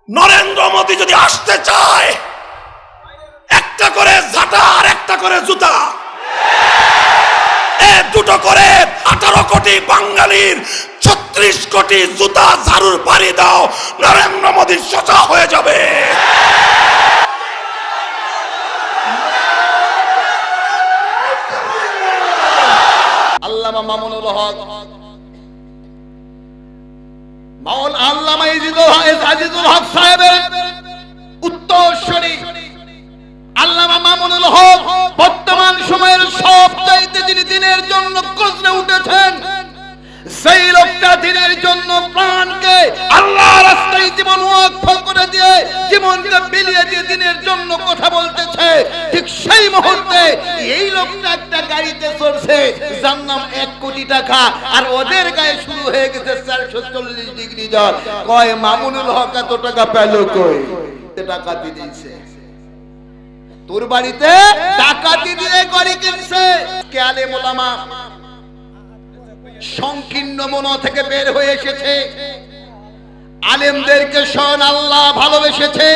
নরেন্দ্র মোদী যদি আসতে চায়, একটা করে ঝাঁটা আর একটা করে জুতা, দুটো করে 18 কোটি বাঙালির 36 কোটি জুতা ঝাড়ুর পাড়ি দাও, নরেন্দ্র মোদী সোজা হয়ে যাবে। আল্লামা মামুনুল হক, আল্লামা আজিজুল হক সাহেবের উত্তরসূরি আল্লামা মামুনুল হক বর্তমান সময়ের সবচাইতে যিনি দিনের জন্য গর্জে উঠেছেন, সেই লোকটা দিনের জন্য প্রাণকে আল্লাহর রাস্তায় জীবন ওয়াকফ করে দিয়ে, জীবনকে বিলিয়ে দিয়ে দিনের জন্য কথা বলতেছে। ঠিক সেই মুহূর্তে এই লোকটা একটা গাড়িতে চড়ছে যার নাম 1 কোটি টাকা, আর ওদের গায়ে শুরু হয়ে গেছে 440 ডিগ্রি জ্বর। কয় মামুনুল হক এত টাকা পেল কই? টাকা দিয়েছে তোর বাড়িতে, ডাকাতি দিয়ে গাড়ি কিনছে। কে আলেম ওলামা সংকীর্ণ মন থেকে বের হয়ে এসেছে। আলেমদেরকে স্বয়ং আল্লাহ ভালোবেসেছে,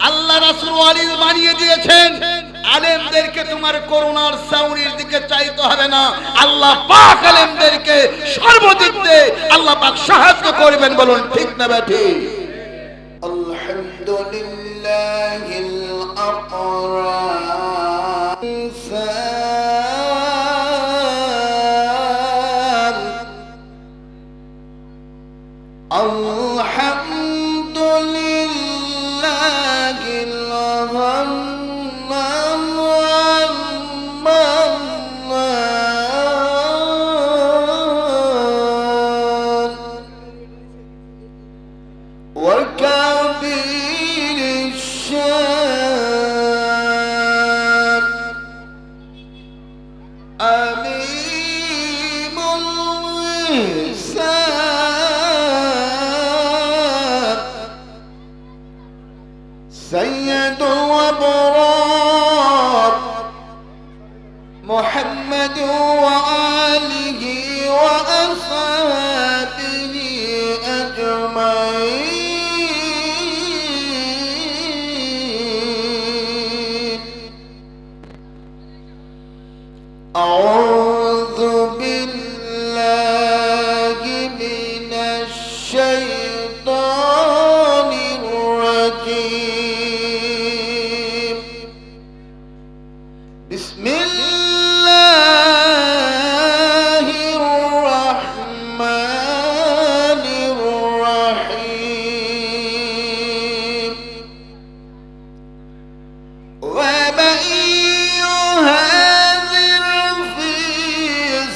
আল্লাহ রাসূল ওয়ালি বানিয়ে দিয়েছেন। আলেমদেরকে তোমার করোনার সাউরির দিকে চাইতে হবে না, আল্লাহ পাক আলেমদেরকে সর্বদিক দিয়ে আল্লাহ পাক সাহায্য করবেন। বলুন ঠিক না ঠিক? আলহামদুলিল্লাহিল আকরাম سيد وبرار محمد وآله وأصحابه أجمعين. أعوذ بالله من الشيطان الرجيم. بسم الله الرحمن الرحيم. ومن يهاجر في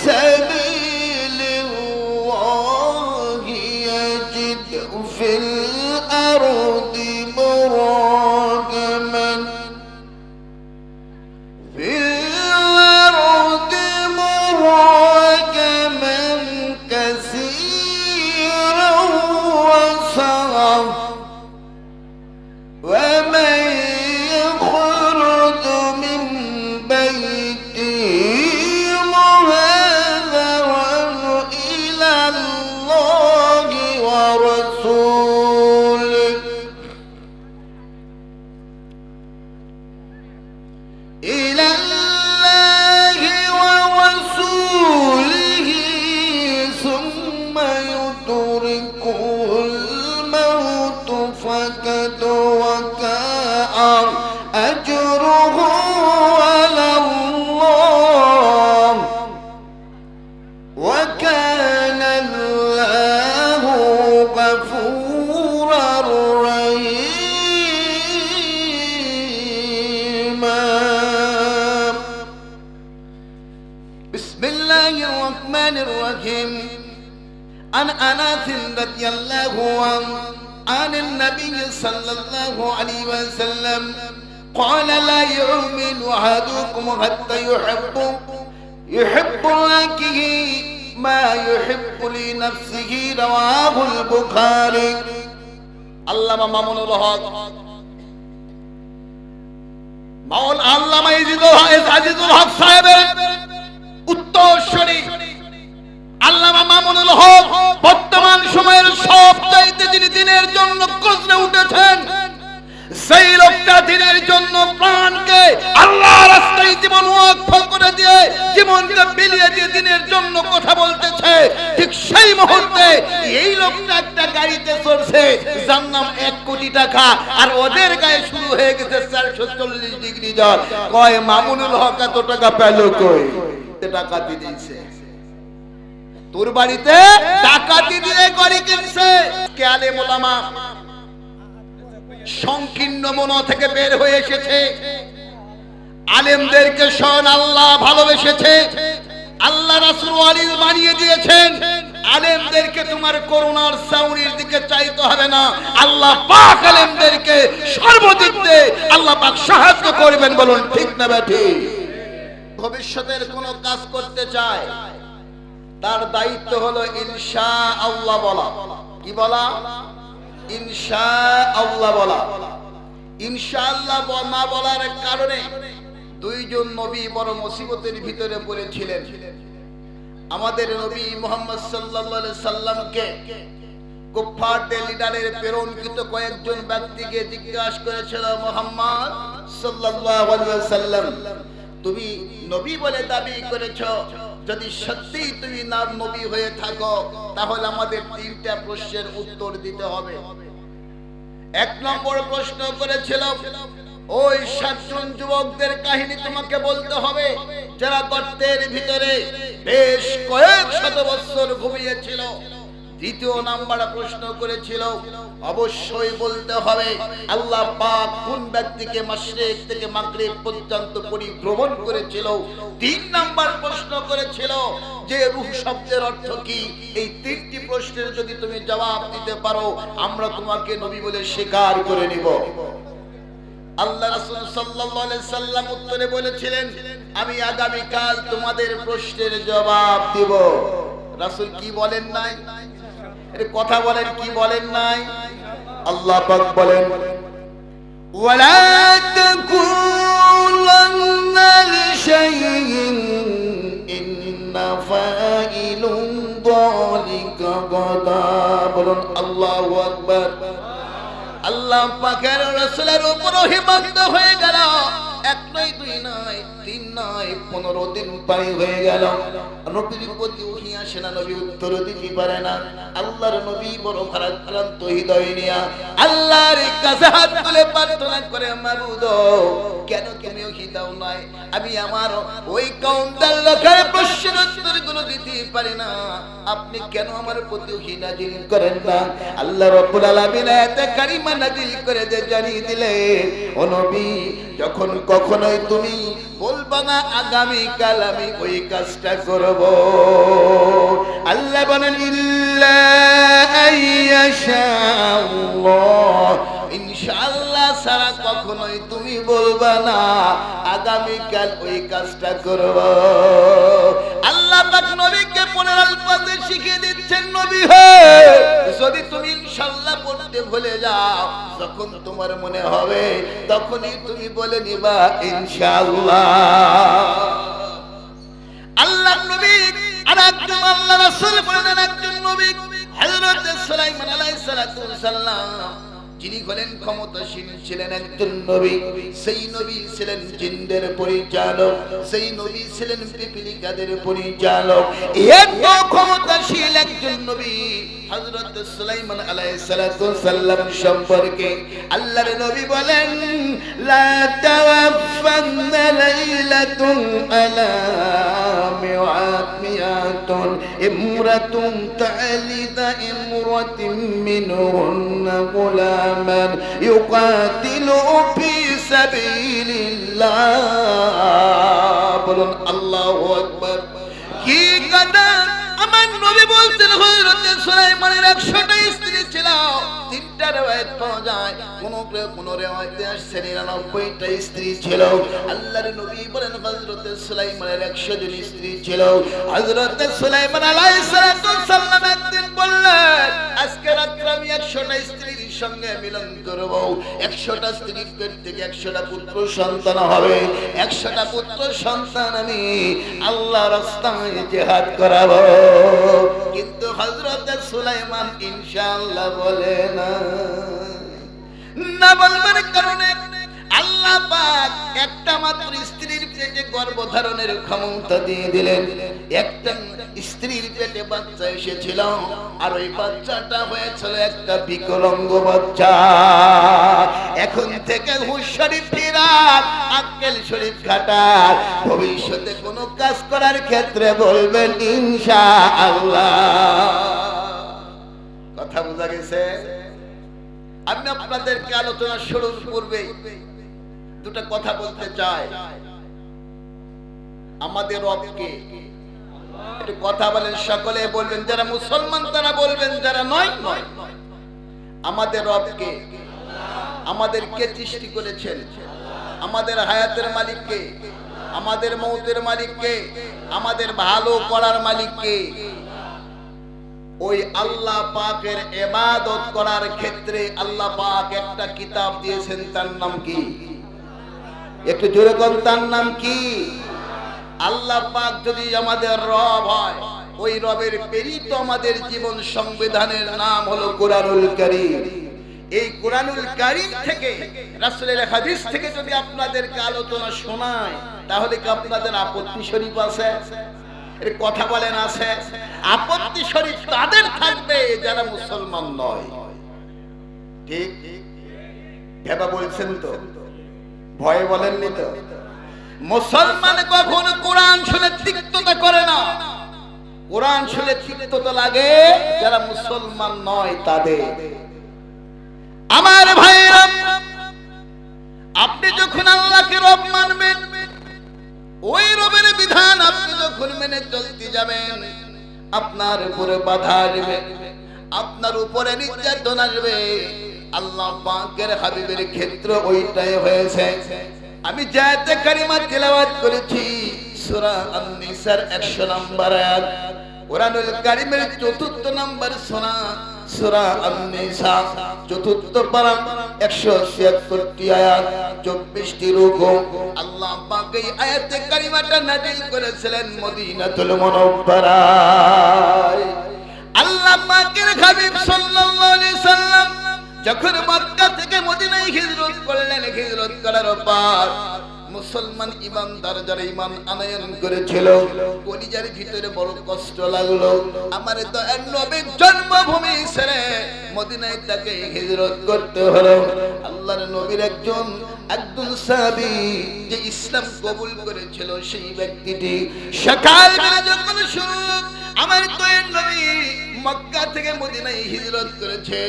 سبيل الله يجد في الأرض مراغما كثيرا وسعا. ومن يخرج من بيته مهاجرا إلى الله ورسوله إلى الله ورسوله ثم يدركه الموت فقد وقع أجره على الله وكان الله غفورا رحيما. بسم الله الرحمن الرحيم. عن أنس رضي الله عنه عن النبي صلى الله عليه وسلم قال لا يؤمن أحدكم حتى يحب لأخيه ما يحب لنفسه. رواه البخاري. আল্লামা মামুনুল হক, আল্লামা আজিজুল হক সাহেবের উত্তরসূরি আল্লামা মামুনুল হক বর্তমান সময়ের সবচাইতে যিনি দিনের জন্য গর্জে উঠেছেন, প্রাণকে আল্লাহ রাস্তায় জীবন ওয়াকফ করে দিয়ে জীবনকে বিলিয়ে দিয়ে দিনের জন্য কথা বলতেছে, ঠিক সেই মুহূর্তে এই লোকটা একটা গাড়িতে চড়ছে যার নাম 1 কোটি টাকা, আর ওদের গায়ে শুরু হয়ে গেছে 440 ডিগ্রি জ্বর। কয় মামুনুল হক এত টাকা পেল কই? ডাকাতি দিয়েছে, তোর বাড়িতে ডাকাতি দিয়ে গাড়ি কিনছে। কে আলেম ওলামা সংকীর্ণ মন থেকে বের হয়ে এসেছে, আলেমদেরকে স্বয়ং আল্লাহ ভালোবেসেছে, আল্লাহ রাসূল ওয়ালি বানিয়ে দিয়েছেন। আলেমদেরকে তোমার করোনার সাউরির দিকে চাইতে হবে না, আল্লাহ পাক আলেমদেরকে সর্বদিক দিয়ে আল্লাহ পাক সাহায্য করবেন। বলুন ঠিক না ঠিক? ভবিষ্যতের কোন কাজ করতে চায় তার দায়িত্ব হলো ইনশাআল্লাহ বলা। কি বলা? ইনশাআল্লাহ বলা। ইনশাআল্লাহ না বলার কারণে দুইজন নবী বড় মুসিবতের ভিতরে পড়েছিলেন। আমাদের নবী মুহাম্মদ সাল্লাল্লাহু আলাইহি সাল্লামকে কুফফারদের লিডারের প্রেরণকৃত কয়েকজন ব্যক্তিকে জিজ্ঞাসা করেছিল, মুহাম্মদ সাল্লাল্লাহু আলাইহি সাল্লাম, তুমি নবী বলে দাবি করেছো, যদি সত্যিই তুমি নাম নবী হয়ে থাকো তাহলে আমাদের 3টা প্রশ্নের উত্তর দিতে হবে। 1 নম্বর প্রশ্ন করেছিল, ওই 7 জন যুবকদের কাহিনী তোমাকে বলতে হবে যারা গর্তের ভিতরে বেশ কয়েক শত বছর ঘুমিয়েছিল। 2য় নাম্বার প্রশ্ন করেছিল, অবশ্যই বলতে হবে আল্লাহ পাক কোন ব্যক্তিকে মাশরিক থেকে মাগরিব পর্যন্ত পরিভ্রমণ করেছিল। 3 নাম্বার প্রশ্ন করেছিল যে রূহ শব্দের অর্থ কি। এই 3টি প্রশ্নের যদি তুমি জবাব দিতে পারো আমরা তোমাকে নবী বলে স্বীকার করে নিব। আল্লাহ রাসূল সাল্লাল্লাহু আলাইহি সাল্লাম উত্তরে বলেছিলেন, আমি আগামী কাল তোমাদের প্রশ্নের জবাব দেব। রাসূল কি বলেন নাই? এর কথা বলেন, কি বলেন নাই? আল্লাহ পাক বলেন, ওয়ালা তাকুলান্না লিশাইইন ইন্না ফাইলুন যালিকা গাদা। বলুন আল্লাহু আকবার। আল্লাহ পাকের রাসূলের উপর হিম্মত হয়ে গেল। 1 নয় 2 নয় 3 নয় 15 দিন পার হয়ে গেল, নবীর প্রতি ওহী আসে না, নবী উত্তর দিতে পারে না। আল্লাহর নবী বড় ভারাক্রান্ত হৃদয় নিয়ে আল্লাহর কাছে হাত তুলে প্রার্থনা করে, মাবুদ কেন তুমি ওহী দাও নাই? আমি আমার ওই কওমদের লোকের প্রশ্নের উত্তরগুলো দিতে পারি না, আপনি কেন আমার প্রতি ওহী নাযিল করেন না? আল্লাহ রাব্বুল আলামিন আয়াতে কারিমা নাযিল করে যে জানিয়ে দিলেন, ও নবী যখন কখনোই তুমি বলবা না আগামী কাল আমি ওই কাজটা করব, আল্লাহ বলেন ইল্লা আইয়াশাআল্লাহ, ইনশাআল্লাহ ছাড়া কখনোই তুমি বলবা না আগামী কাল ওই কাজটা করব। আল্লাহ পাক নবীকে 15 আলফাজে শিখিয়ে দিচ্ছেন, নবী হে যদি তুমি ইনশাআল্লাহ পড়তে ভুলে যাও, যখন তোমার মনে হবে তখনই তুমি বলে নিবা ইনশাআল্লাহ। আল্লাহ নবী আর একজন আল্লাহ রাসূল বলেন, একজন নবী হযরত সুলাইমান আলাইহিস সালাতু সালাম যিনি হলেন ক্ষমতাসীন ছিলেন একজন নবী। সেই নবী ছিলেন জিনদের পরিচালক, সেই নবী ছিলেন পিপীলিকাদের পরিচালক। এত ক্ষমতাশীল একজন নবী হযরত সুলাইমান আলাইহিস সালাতু সাল্লাম সম্পর্কে আল্লাহর নবী বলেন, লা তাওয়াফান্না লাইলাতুন আলা মিআতুন ইমরাতুন তালিদা ইমরাতিন মিনহুন্না গুলামান ইউকাতিলু ফি সাবিলিল্লাহ। বলুন আল্লাহু আকবার। কি কথা আমার নবী বলছেন, হযরত সুলাইমানের 100টা স্ত্রী ছিল। 3টা riwayat পাওয়া যায়, কোন riwayate আসছে 99টা স্ত্রী ছিল। আল্লাহর নবী বলেন হযরত সুলাইমানের 100 জন স্ত্রী ছিল। হযরত সুলাইমান আলাইহিস সালাতু সাল্লাম একদিন বললেন, আজকে রাতে আমি 100টা স্ত্রীর সঙ্গে মিলন করব। 100টা স্ত্রীর পেট থেকে 100টা পুত্র সন্তান হবে। 100টা পুত্র সন্তান আমি আল্লাহর রাস্তায় জিহাদ করাবো। কিন্তু হযরত সুলাইমান ইনশাআল্লাহ বলে না। না বলবার কারণে আল্লাহ পাক ধারণের ক্ষমতা দিয়ে দিলেন। একটা স্ত্রীর পেটে বাচ্চা এসেছিল, আর ওই বাচ্চাটা হয়েছিল একটা বিকলাঙ্গ বাচ্চা। এখন থেকে হুঁশ শরীফ ফিরার, আক্কেল শরীফ খাটার, ভবিষ্যতে কোনো কাজ করার ক্ষেত্রে বলবেন ইনশাআল্লাহ। কথা বোঝা গেছে? আমি আপনাদেরকে আলোচনা শুরুর পূর্বে দুটো কথা বলতে চাই। আমাদের রবকে একটু কথা বলেন, সকলে বলবেন, যারা মুসলমান তারা বলবেন, যারা নয় নয়। আমাদের রবকে, আমাদেরকে সৃষ্টি করেছেন, আমাদের হায়াতের মালিককে, আমাদের মৌতের মালিককে, আমাদের ভালো করার মালিককে। ওই আল্লাহ পাকের ইবাদত করার ক্ষেত্রে আল্লাহ পাক একটা কিতাব দিয়েছেন, তার নাম কি? একটু জোরে বলুন, তার নাম কি? আল্লাহ পাক যদি আমাদের রব হয়, ওই রবের প্রেরিত আমাদের জীবন সংবিধানের নাম হলো কোরআনুল কারীম। এই কোরআনুল কারীম থেকে, রাসূলের হাদিস থেকে যদি আপনাদেরকে আলোচনা শোনায়, তাহলে কি আপনাদের আপত্তি শরীফ আছে? এর কথা বলেন, আছে? আপত্তি শরীফ তাদের থাকবে যারা মুসলমান নয়। ঠিক ভেবা বলছেন তো? ভয়ে বলেননি তো? মুসলমান কখনো কোরআন শুনে তিক্ততা করে না। কোরআন শুনে তিক্ততা লাগে যারা মুসলমান নয় তাদের। আমার ভাইরা, আপনি যখন আল্লাহকে রব মানবেন, ওই রবের বিধান আপনি যখন মেনে চলতে যাবেন, আপনার উপরে বাধা আসবে, আপনার উপরে নির্যাতন আসবে। আল্লাহ পাকের হাবিবের ক্ষেত্র ওইটাই হয়েছে। আমি জায়াতে কারিমা তেলাওয়াত করেছি, সূরা আন-নিসার 100 নম্বর আয়াত, কোরআনুল কারীমের 4 নম্বর সূরা আন-নিসা, 4 পারা 176টি আয়াত, 24টি রুকু। আল্লাহ পাক এই আয়াতে কারিমাটা নাযিল করেছিলেন মদিনাতুল মুনাওয়ারায়। আল্লাহ পাকের হাবিব সাল্লাল্লাহু আলাইহি সাল্লাম যখন মক্কা থেকে মদিনায় হিজরত করলেন, হিজরত করার পর মুসলমান ইমানদার যারা ঈমান আনয়ন করেছিল, কলিজার ভিতরে বড় কষ্ট লাগলো। আমার তো নবীর জন্মভূমি ছেড়ে মদিনায় তাকে হিজরত করতে হলো। আল্লাহর নবীর একজন সাহাবী যে ইসলাম কবুল করেছিল, সেই ব্যক্তিটি সকালবেলা যখন শুনল আমার দয়ার নবী মক্কা থেকে মদিনায় হিজরত করেছে,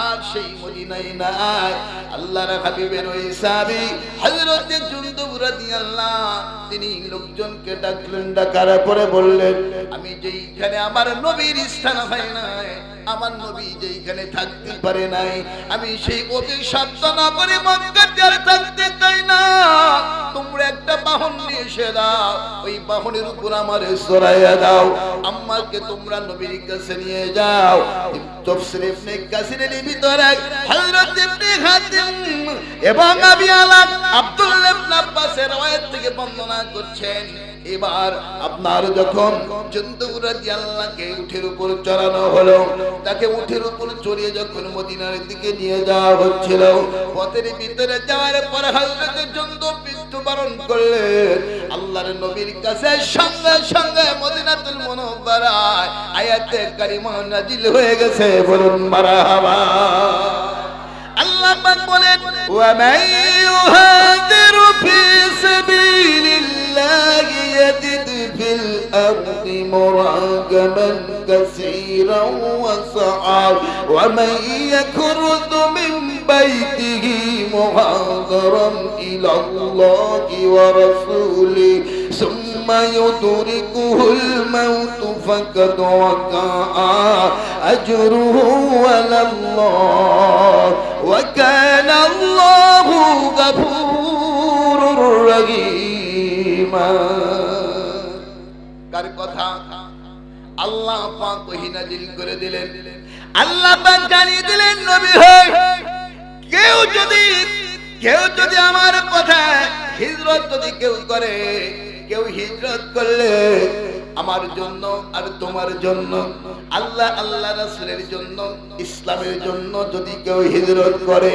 আর সেই মদিনায় নাই, আল্লাহর হাবিবের ওই সাহাবী হযরত জুনদুব রাদিয়াল্লাহু, তিনি লোকজনকে ডাকলেন। ডাকার পরে বললেন, আমি যেইখানে আমার নবীর স্থান হয় নাই, আমার নবী যেইখানে থাকতে পারে নাই, আমি সেই অভিশপ্ত নগরী মক্কাতে আর থাকতে চাই না। তোমরা একটা বাহন নিয়ে এসে দাও, ওই বাহনের উপর আমারে চড়াইয়া দাও, আমাকে তোমরা নবীর কাছে নিয়ে যাও। তাফসীর ইবনে কাসিরের ভিতরে হযরত ইবনে হাতিম এবং আবি আলা আব্দুল্লাহ ইবনে আব্বাসের রওয়ায়াত থেকে বর্ণনা করছেন, এবার আপনার যখন জুনদুব রাদিয়াল্লাহকে উটের উপর চড়ানো হলো, তাকে উটের উপর চড়িয়ে যখন মদিনার দিকে নিয়ে যাওয়া হচ্ছিল, পথের ভিতরে যাওয়ার পর হযরত জুনদুব মৃত্যুবরণ করলেন। আল্লাহর নবীর কাছে সঙ্গে সঙ্গে মদিনাতুল মুনাওয়ারায় আয়াতে কারিমা নাজিল হয়ে গেছে, বলুন মারহাবা। আল্লাহ পাক বলেন, ওয়া মান ইউহাদিরু ফি সাবিলিল্লাহি ইয়াজিদ ফিল আরদি মুরাগামান কাসীরান ওয়া সাআ ওয়া মান ইয়াখরুজু মিন বাইতিহি মুহাজিরান ইলাল্লাহি ওয়া রাসূলিহি সুম্মা ইউদরিকুহুল মাউত ফাকাদ ওয়াকাআ আজরুহু আলাল্লাহ ওয়া কানা আল্লাহু গফুরুর রহিম। কার কথা? আল্লাহ পাক ওহী নাযিল করে দিলেন। আল্লাহ পাক জানিয়ে দিলেন, নবী হয়, কেউ যদি আমার কথা হিজরত যদি কেউ করে, কেউ হিজরত করলে আমার জন্য আর তোমার জন্য, আল্লাহ রাসূলের জন্য, ইসলামের জন্য যদি কেউ হিজরত করে,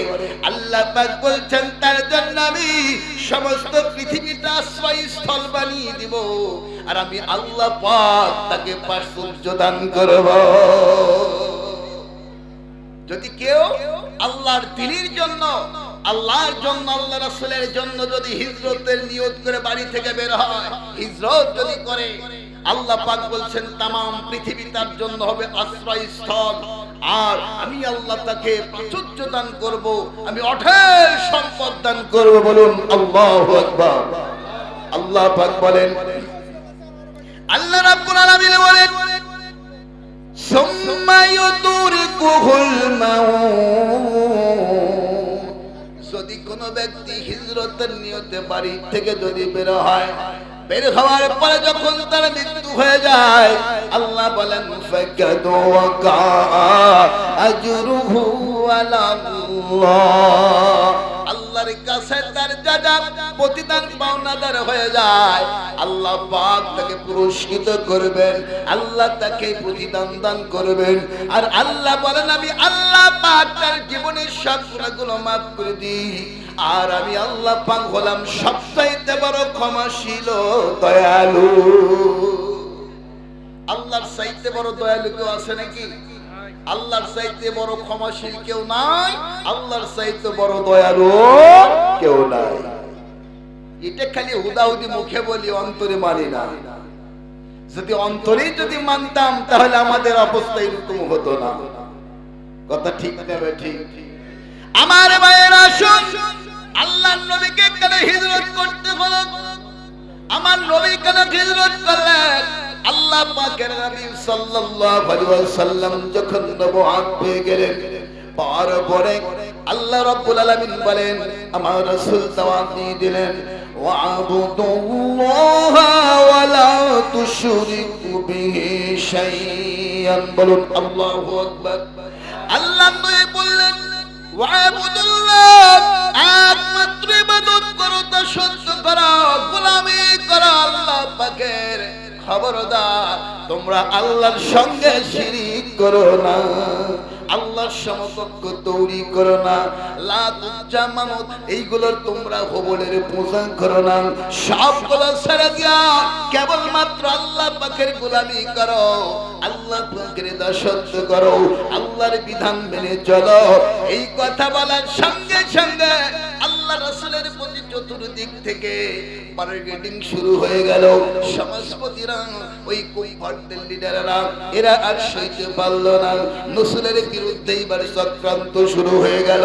আল্লাহ আল্লাহ পাক বলছেন তার জন্য আমি সমস্ত পৃথিবীটা আশ্রয়স্থল বানিয়ে দিব, আর আমি আল্লাহ পাক তাকে প্রাচুর্য দান করব। যদি কেউ আল্লাহর দ্বীনের জন্য, আল্লাহর জন্য, আল্লাহ রাসূলের জন্য যদি হিজরতের নিয়ত করে বাড়ি থেকে বের হয়, হিজরত যদি করে, আল্লাহ পাক বলছেন तमाम পৃথিবী তার জন্য হবে আশ্রয়স্থল, আর আমি আল্লাহ তাকে প্রাচুর্য দান করব, আমি অঢেল সম্পদ দান করব। বলুন আল্লাহু আকবার। আল্লাহ পাক বলেন, আল্লাহ রাব্বুল আলামিন বলেন, সুম্মা ইউদরিকুহুল মাউত, যদি কোন ব্যক্তি হিজরতের নিয়তে বাড়ি থেকে যদি বের হয়, বের হওয়ার পরে যখন তার মৃত্যু হয়ে যায়, আল্লাহ বলেন ফাকাদ ওয়াকা আজরুহু আলাল্লাহ, আল্লাহর কাছে তার যাজা প্রতিদান পাওনাদার হয়ে যায়, আল্লাহ পাক তাকে পুরস্কৃত করবেন, আল্লাহ তাকে প্রতিদান দান করবেন। আর আল্লাহ বলেন আমি আল্লাহ পাক তার জীবনের সব গুনাহগুলো মাফ করে দিই, আর আমি আল্লাহ পাক হলাম সবচাইতে বড় ক্ষমাশীল দয়ালু। আল্লাহর চাইতে বড় দয়ালু কেউ আছে নাকি? আল্লাহর চাইতে বড় ক্ষমাশীল কেউ নাই, আল্লাহর চাইতে বড় দয়ালু কেউ নাই। এটা খালি হুদাহুদি মুখে বলি, অন্তরে মানি না। যদি অন্তরে যদি মানতাম তাহলে আমাদের অবস্থা এরকম হতো না। কথা ঠিক না ঠিক? আমার ভাইয়েরা আসুন, আল্লাহর নবীকে কেন হিজরত করতে হলো? আমার নবী কেন হিজরত করলেন? আল্লাহ পাকের নবী সাল্লাল্লাহু আলাইহি ওয়াসাল্লাম যখন নবুয়ত পেয়ে গেলেন, পাওয়ার পরে আল্লাহ রাব্বুল আলামিন বলেন, আমার রাসূল দাওয়াত দিয়ে দিলেন, ওয়া'বুদুল্লাহা ওয়া লা তুশরিকু বিহি শাইআন। বলুন আল্লাহু আকবার। আল্লাহ নবী বললেন, ওয়া'বুদুল্লাহ, একমাত্র ইবাদত করো, দাসত্ব করো, গোলামি করো আল্লাহ পাকের। খবরদার তোমরা আল্লাহর সঙ্গে শিরিক করো না, আল্লাহর সমকক্ষ তৈরি করো না, লাত উজ্জা মানত এইগুলোর তোমরা হবলের পূজা করো না, সবগুলো ছেড়ে দিয়া কেবলমাত্র আল্লাহ পাকের গোলামি করো, আল্লাহ পাকের দাসত্ব করো, আল্লাহর বিধান মেনে চলো। এই কথা বলার সঙ্গে সঙ্গে আল্লাহ রাসূলের প্রতি চতুর্দিক থেকে মার্কেটিং শুরু হয়ে গেল। সমাজপতিরা, ওই কুফারদের লিডাররা, এরা আর সইতে পারল না, রাসূলের বিরুদ্ধে এবার চক্রান্ত শুরু হয়ে গেল।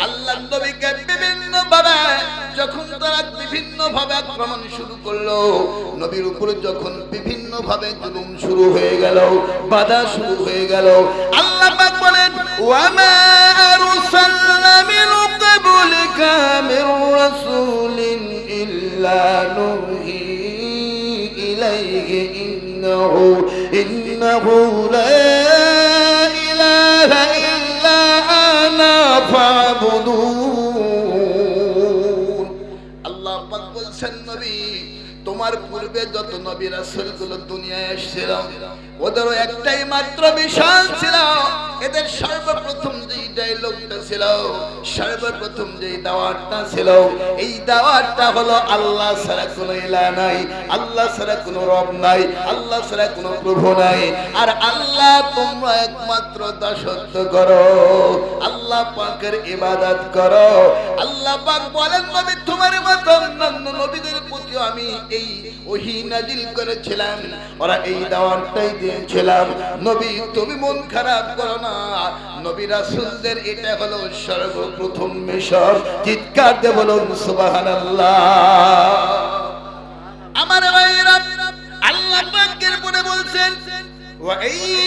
আল্লাহ নবীকে বিভিন্ন ভাবে যখন তারা বিভিন্ন ভাবে আক্রমণ শুরু করলো, নবীর উপর যখন বিভিন্ন ভাবে জুলুম শুরু হয়ে গেল, বাধা শুরু হয়ে গেল, আল্লাহ পাক বলেন, ওয়া মা আরসালনা মিন ক্বাবলিকা মির রাসূলিন ইল্লা নুহি ইলাইহি ইন্নাহু লা ইলাহা ইল্লা আনা ফাবুদুন। আল্লাহ পাক বলছেন, নবী তোমার পূর্বে যত নবী রাসূলগুলো দুনিয়ায় এসেছিল, ওদেরও একটাই মাত্র মিশন ছিল। এদের সর্বপ্রথম যে ডায়লগটা ছিল, সর্বপ্রথম যে দাওয়াতটা ছিল, এই দাওয়াতটা হলো আল্লাহ ছাড়া কোনো ইলাহ নাই, আল্লাহ ছাড়া কোনো রব নাই, আল্লাহ ছাড়া কোনো প্রভু নাই, আর আল্লাহ তোমরা একমাত্র দাসত্ব করো, আল্লাহ পাকের ইবাদত করো। আল্লাহ পাক বলেন, নবী তোমার মত অন্যান্য নবীদের প্রতি আমি এই ওহী নাজিল করেছিলাম, ওরা এই দাওয়াতটাই দিয়েছিলাম। নবী তুমি মন খারাপ করো না, নবী রাসূলদের এটা হলো সর্বপ্রথম মিশন। চিৎকার দিয়ে বলুন সুবহানাল্লাহ। আমার ভাইরা, আল্লাহ পাকের পরে বলছেন, ওয়া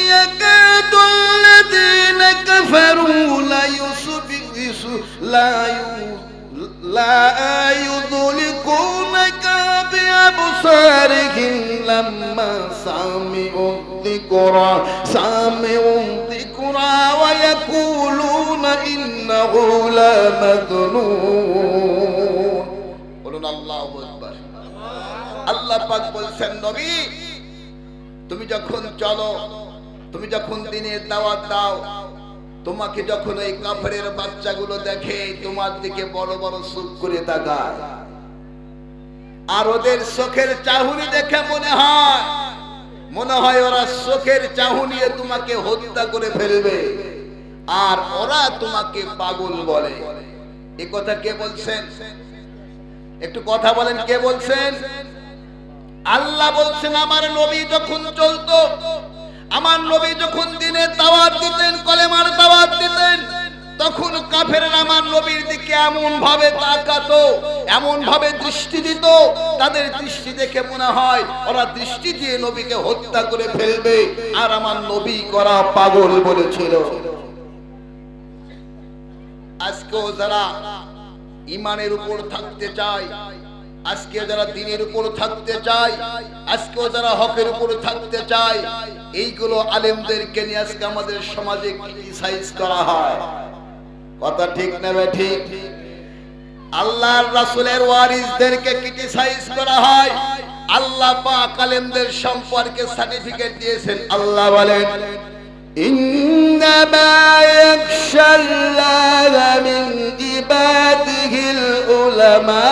ইয়াকাদুল্লাযীনা কাফারু লা ইউযলিকুনাকা বিআবসারিহিম লাম্মা সামি'u যিকরা ওয়া ইয়াকুলুনা ইন্নাহু লামাজনুন। বলুন আল্লাহু আকবার। আল্লাহ পাক বলছেন, নবী তুমি যখন চলো, তুমি যখন দ্বীনের দাওয়াত দাও, তোমাকে যখন এই কাফেরের বাচ্চাগুলো দেখে তোমার দিকে বড় বড় চোখ করে তাকায়, আর ওদের চোখের চাহনি দেখে মনে হয় ওরা চোখের চাহনিয়ে তোমাকে হত্যা করে ফেলবে, আর ওরা তোমাকে পাগল বলে। এই কথা কে বলছেন? একটু কথা বলেন, কে বলছেন? আল্লাহ বলছেন, আমার নবী যখন চলতো, আমার নবী যখন দিনে দাওয়াত দিতেন, কলেমার দাওয়াত দিতেন, তখন কাফেররা আমার নবীর দিকে এমন ভাবে তাকাতো, এমন ভাবে দৃষ্টি দিত, তাদের দৃষ্টি দেখে মনে হয় ওরা দৃষ্টি দিয়ে নবীকে হত্যা করে ফেলবে, আর আমার নবী করা পাগল বলেছিল। আজকেও যারা ইমানের উপর থাকতে চায়, আজকে যারা দ্বীনের উপর থাকতে চায়, আজকেও যারা হকের উপর থাকতে চায়, এইগুলো আলেমদেরকে নিয়ে আজকে আমাদের সমাজে ক্রিটিসাইজ করা হয়। কথা ঠিক না ঠিক? আল্লাহর রাসূলের ওয়ারিসদেরকে ক্রিটিসাইজ করা হয়। আল্লাহ পাক আলেমদের সম্পর্কে সার্টিফিকেট দিয়েছেন। আল্লাহ বলেন, ইন্নামা ইয়াখশাল্লাহা মিন ইবাদিহিল উলামা।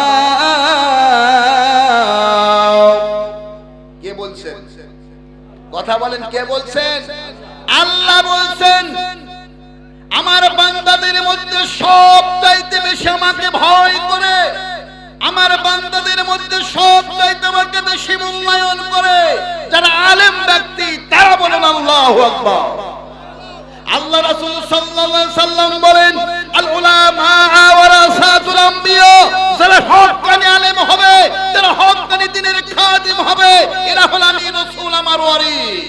কে বলছেন? কথা বলেন, কে বলছেন? আল্লাহ বলছেন, আমার বান্দাদের মধ্যে সবচাইতে বেশি আমাকে ভয় করে, আমার বান্দাদের মধ্যে সবচাইতে আমাকে বেশি মূল্যায়ন করে যারা আলেম ব্যক্তি, তারা বলেন আল্লাহু আকবার। আল্লাহ রাসূল সাল্লাল্লাহু আলাইহি সাল্লাম বলেন, আল উলামা ওয়ারাসাতুল আম্বিয়া, যারা হক্কানি আলেম হবে, যারা হক্কানি দ্বীনের খাদিম হবে, এরা হলো আমি রাসূল, আমার ওয়ারিস।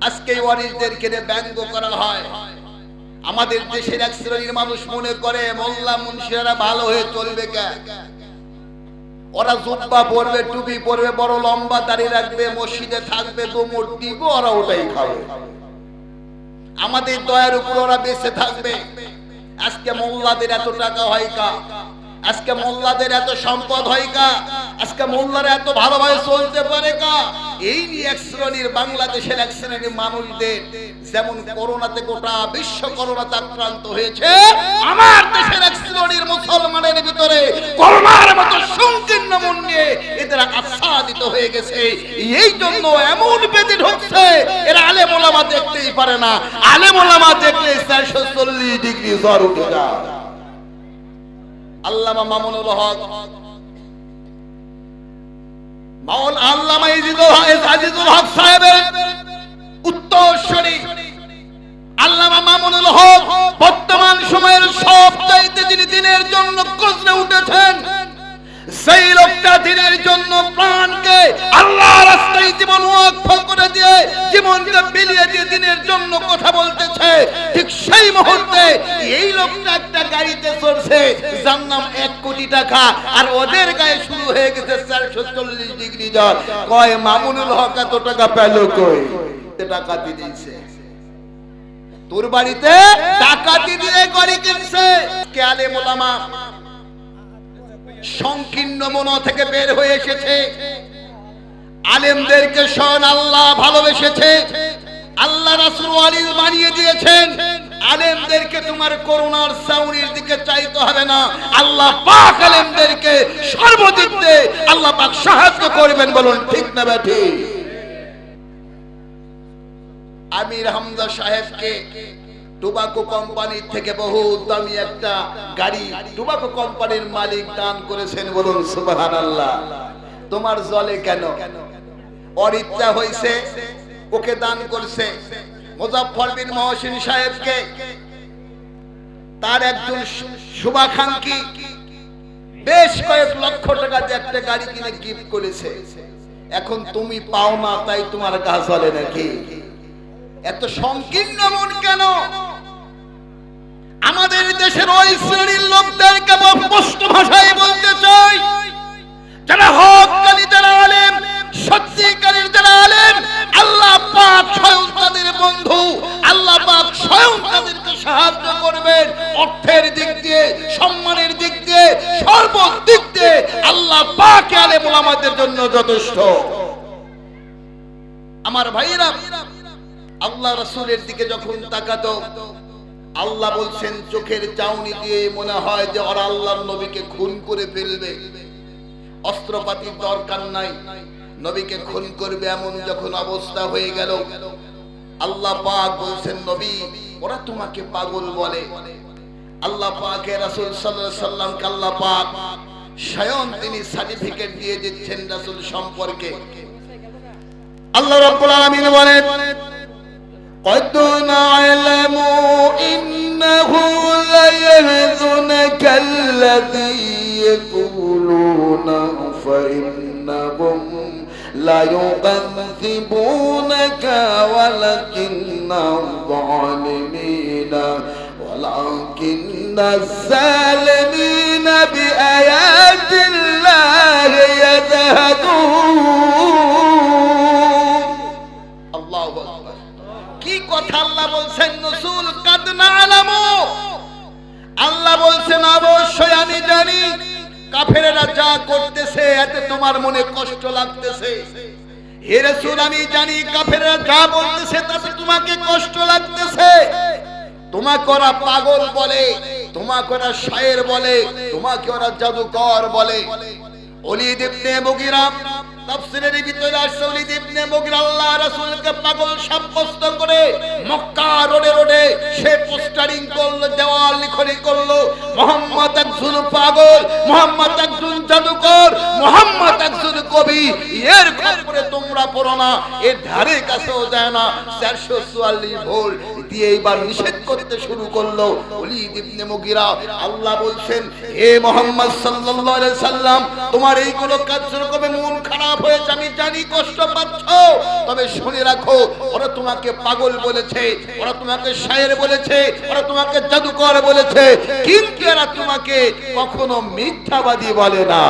আজকে ওয়ারিসদেরকে নিয়ে ব্যঙ্গ করা হয়। আমাদের দেশের এক শ্রেণীর মানুষ মনে করে মোল্লা মুন্সিরা ভালো হয়ে চলবে কেন? ওরা জুব্বা পরবে, টুপি পরবে, বড় লম্বা দাড়ি রাখবে, মসজিদে থাকবে, দোমর দিব, ওরা ওটাই খাবে। আমাদের দয়ার উপর ওরা বেঁচে থাকবে। আজকে মোল্লাদের এত টাকা হয় কা? আজকে মোল্লাদের এত সম্পদ হয় কা? আজকে মোল্লারা এত ভালোভাবে চলতে পারে কা? এই নিয়ে এক শ্রেণীর, বাংলাদেশের এক শ্রেণীর মানুষদের, যেমন করোনাতে গোটা বিশ্ব করোনাতে আক্রান্ত হয়েছে, আমার দেশের এক শ্রেণীর মুসলমানের ভিতরে করোনার মতো সংকীর্ণ মন নিয়ে এদের আচ্ছাদিত হয়ে গেছে। এই জন্য এমন বেদি ঢুকছে, এরা আলেম ওলামা দেখতেই পারে না। আলেম ওলামা দেখলে 440 ডিগ্রি জ্বর উঠে যায়। আল্লামা মামুনুল হক, আল্লামা আজিজুল হক সাহেবের উত্তরসূরি আল্লামা মামুনুল হক বর্তমান সময়ের সবচাইতে যিনি দ্বীনের জন্য গর্জে উঠেছেন, সেই লোকটা দ্বীনের জন্য প্রাণকে আল্লাহর রাস্তায় জীবন ওয়াকফ করে দিয়ে, জীবনকে বিলিয়ে দিয়ে দ্বীনের জন্য কথা বলতেছে। ঠিক সেই মুহূর্তে এই লোকটা একটা গাড়িতে চড়ছে, যার নাম 1 কোটি টাকা, আর ওদের গায়ে শুরু হয়ে গেছে 440 ডিগ্রি জ্বর। কয় মামুনুল হক এত টাকা পেল কই? টাকা দিয়ে দিয়েছে, তোর বাড়িতে ডাকাতি দিয়ে গাড়ি কিনছে। কে আলেম ওলামা সংকীর্ণ মন থেকে বের হয়ে এসেছে। আলেমদেরকে স্বয়ং আল্লাহ ভালোবেসেছে, আল্লাহ রাসূল ওয়ালিদ বানিয়ে দিয়েছেন। আলেমদেরকে তোমার করোনার সাউরির দিকে চাইতে হবে না, আল্লাহ পাক আলেমদেরকে সর্বদিক দিয়ে আল্লাহ পাক সাহায্য করবেন। বলুন ঠিক না ঠিক? আমির হামজা সাহেবকে টোবাকো কোম্পানি থেকে বহু দামি একটা গাড়ি টোবাকো কোম্পানির মালিক দান করেছেন। বলুন সুবহানাল্লাহ। তোমার জলে কেন? ওর ইচ্ছা হয়েছে, ওকে দান করছে। মুজাফফর বিন মহসিন সাহেবকে তার একজন শুভাকাঙ্ক্ষী বেশ কয়েক লক্ষ টাকা দিয়ে একটা গাড়ি কিনে গিফট করেছে। এখন তুমি পাও না, তাই তোমার গা জ্বলে নাকি? এত সংকীর্ণ মন কেন? আমাদের দেশের ওই শ্রেণীর লোকদেরকে স্পষ্ট ভাষায় বলতে চাই, যারা হক্কানি, যারা আলেম, সত্যিকারের যারা আলেম, আল্লাহ পাক স্বয়ং তাদের বন্ধু, আল্লাহ পাক স্বয়ং তাদেরকে সাহায্য করবেন। অর্থের দিক দিয়ে, সম্মানের দিক দিয়ে, সর্বদিক দিয়ে আল্লাহ পাক আলেম ওলামাদের জন্য যথেষ্ট। আমার ভাইরা, আল্লাহ রাসূলের দিকে যখন তাকাতো, আল্লাহ বলছেন চোখের চাউনি দিয়ে মনে হয় যে ওরা আল্লাহর নবীকে খুন করে ফেলবে, অস্ত্রপাতির দরকার নাই, নবীকে খুন করবে এমন যখন অবস্থা হয়ে গেল, আল্লাহ পাক বলছেন নবী ওরা তোমাকে পাগল বলে। আল্লাহ পাকের রাসূল সাল্লাল্লাহু আলাইহি সাল্লামকে আল্লাহ পাক স্বয়ং তিনি সার্টিফিকেট দিয়ে দিচ্ছেন রাসূল সম্পর্কে। আল্লাহ রাব্বুল আলামিন বলেন قد نعلم إنه ليحزنك الذي يقولون فإنهم لا يكذبونك ولكن الظالمين بآيات الله يجحدون। الله أكبر। কি কথা আল্লাহ বলছেন রাসূল কাদ নাআলামু, আল্লাহ বলছেন অবশ্যই আমি জানি কাফেররা যা করতেছে এতে তোমার মনে কষ্ট লাগতেছে। হে রাসূল আমি জানি কাফেররা যা বলতেছে তাতে তোমাকে কষ্ট লাগতেছে। তোমাকে ওরা পাগল বলে, তোমাকে ওরা শায়ের বলে, তোমাকে ওরা জাদুকর বলে। ওলীদ ইবনে মুগীরা তাফসীরের ভিতরে আসছে ওলীদ ইবনে মুগীরা আল্লাহ রাসূলকে পাগল সাব্যস্ত করে মক্কা রোডে রোডে সে পোস্টারিং করলো, দেওয়াল লিখনি করলো, মুহাম্মদ একজন পাগল, মুহাম্মদ একজন জাদুকর, মুহাম্মদ একজন কবি, এর খবরে তোমরা পড়ো না, এর ধারে কাছেও যায় না। 444 ভোল্ট দিয়ে এবার নিষেধ করতে শুরু করলো ওলীদ ইবনে মুগীরা। আল্লাহ বলছেন হে মুহাম্মদ সাল্লাল্লাহু আলাইহি সাল্লাম তোমার এইগুলো কার্যক্রমে মন খারাপ হয়েছে, আমি জানি কষ্ট পাচ্ছ, তবে শুনে রাখো ওরা তোমাকে পাগল বলেছে, ওরা তোমাকে শায়ের বলেছে, ওরা তোমাকে জাদুকর বলেছে, কিন্তু এরা তোমাকে কখনো মিথ্যাবাদী বলে না।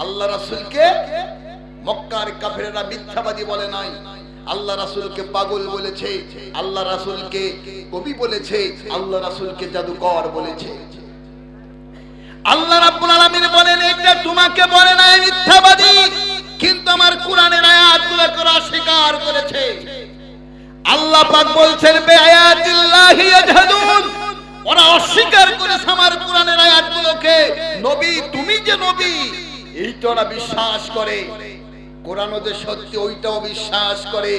আল্লাহ রাসূলকে মক্কার কাফেররা মিথ্যাবাদী বলে নাই, আল্লাহ রাসূলকে পাগল বলেছে, আল্লাহ রাসূলকে কবি বলেছে, আল্লাহ রাসূলকে জাদুকর বলেছে। আল্লাহ রাব্বুল আলামিন বলেন এটা তোমাকে বলে নাই মিথ্যাবাদী, কিন্তু আমার কোরআনের আয়াতগুলোকে অস্বীকার করেছে। আল্লাহ পাক বলছেন বিআয়াতিল্লাহি ইয়াজহাদুন, ওরা অস্বীকার করেছে আমার কোরআনের আয়াতগুলোকে। নবী তুমি যে নবী এইটা ওরা বিশ্বাস করে, কোরআন যে সত্যি ওইটাও বিশ্বাস করে,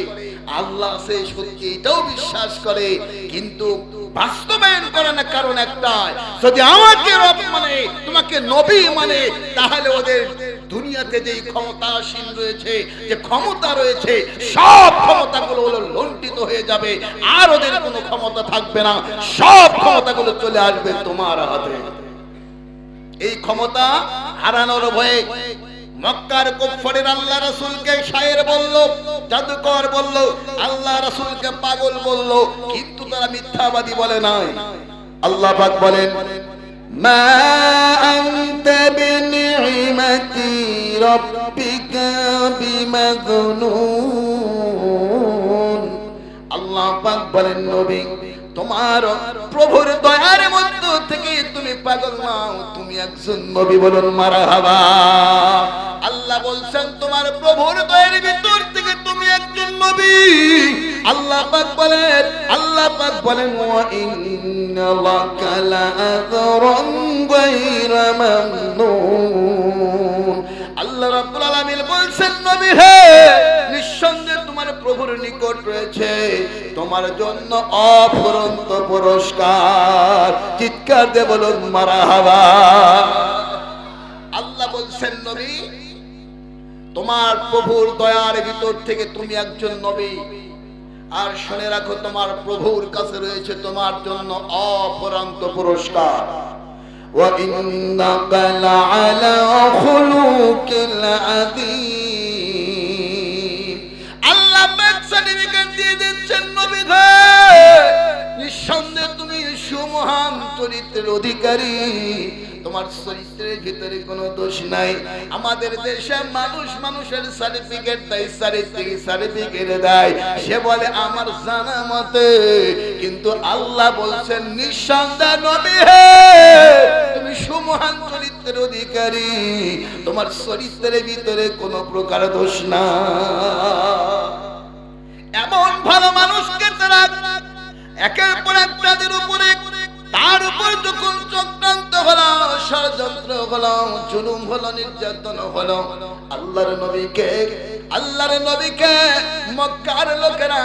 আল্লাহ সে সত্যি এটাও বিশ্বাস করে, কিন্তু বাস্তবায়ন করে না। কারণ একটাই, যদি আমাকে রব মানে তোমাকে নবী মানে তাহলে ওদের দুনিয়াতে যে ক্ষমতাসীন রয়েছে, যে ক্ষমতা রয়েছে, সব ক্ষমতাগুলো হলো লুণ্ঠিত হয়ে যাবে, আর ওদের কোনো ক্ষমতা থাকবে না, সব ক্ষমতাগুলো চলে আসবে তোমার হাতে। এই ক্ষমতা হারানোর ভয়ে মক্কার কুফারের আল্লাহ রাসূলকে শায়ের বলল, জাদুকর বলল, আল্লাহ রাসূলকে পাগল বলল, কিন্তু তারা মিথ্যাবাদী বলে নাই। আল্লাহ পাক বলেন মা আনতা বিনি'মাতি রাব্বিকা বিমাজনুন। আল্লাহ পাক বলেন নবী তোমার প্রভুর দয়ার মধ্য থেকে তুমি পাগল নও, তুমি একজন নবী, বলুন মারহাবা। আল্লাহ বলছেন তোমার প্রভুর দয়ার ভিতর থেকে তুমি একজন নবী। আল্লাহ পাক বলেন ওয়া ইন্না লাকা লাআজরান গায়রা মামনুন। আল্লাহ রাব্বুল আলামিন বলছেন নবী হে নিঃসন্দেহে তোমার প্রভুর নিকট রয়েছে তোমার জন্য অফুরন্ত পুরস্কার। চিৎকার দিয়ে বলুন মারহাবা। আল্লাহ বলছেন নবী তোমার প্রভুর দয়ার ভিতর থেকে তুমি একজন নবী, আর শুনে রাখো তোমার প্রভুর কাছে রয়েছে তোমার জন্য অফুরন্ত পুরস্কার। ওয়া ইন্নাকা লাআলা খুলুকিল আযীম। আল্লাহ পাক সার্টিফিকেট দিয়ে দিচ্ছেন নবী হে নিঃসন্দেহে তুমি সুমহান চরিত্রের অধিকারী, তোমার চরিত্রের ভিতরে কোনো দোষ নাই। আমাদের দেশে মানুষের সার্টিফিকেট দেয়, সার্টিফিকেট দেয়, সে বলে আমার জানা মতে, কিন্তু আল্লাহ বলছেন নিঃসন্দেহে নবী হে তুমি সুমহান চরিত্রের অধিকারী, তোমার চরিত্রের ভিতরে কোনো প্রকার দোষ নাই। এমন ভালো মানুষকে তারা একের পর এক তাদের উপরে, তার উপর যখন চক্রান্ত হলো, ষড়যন্ত্র হলো, জুলুম হলো, নির্যাতন হলো, আল্লাহর নবীকে মক্কার লোকেরা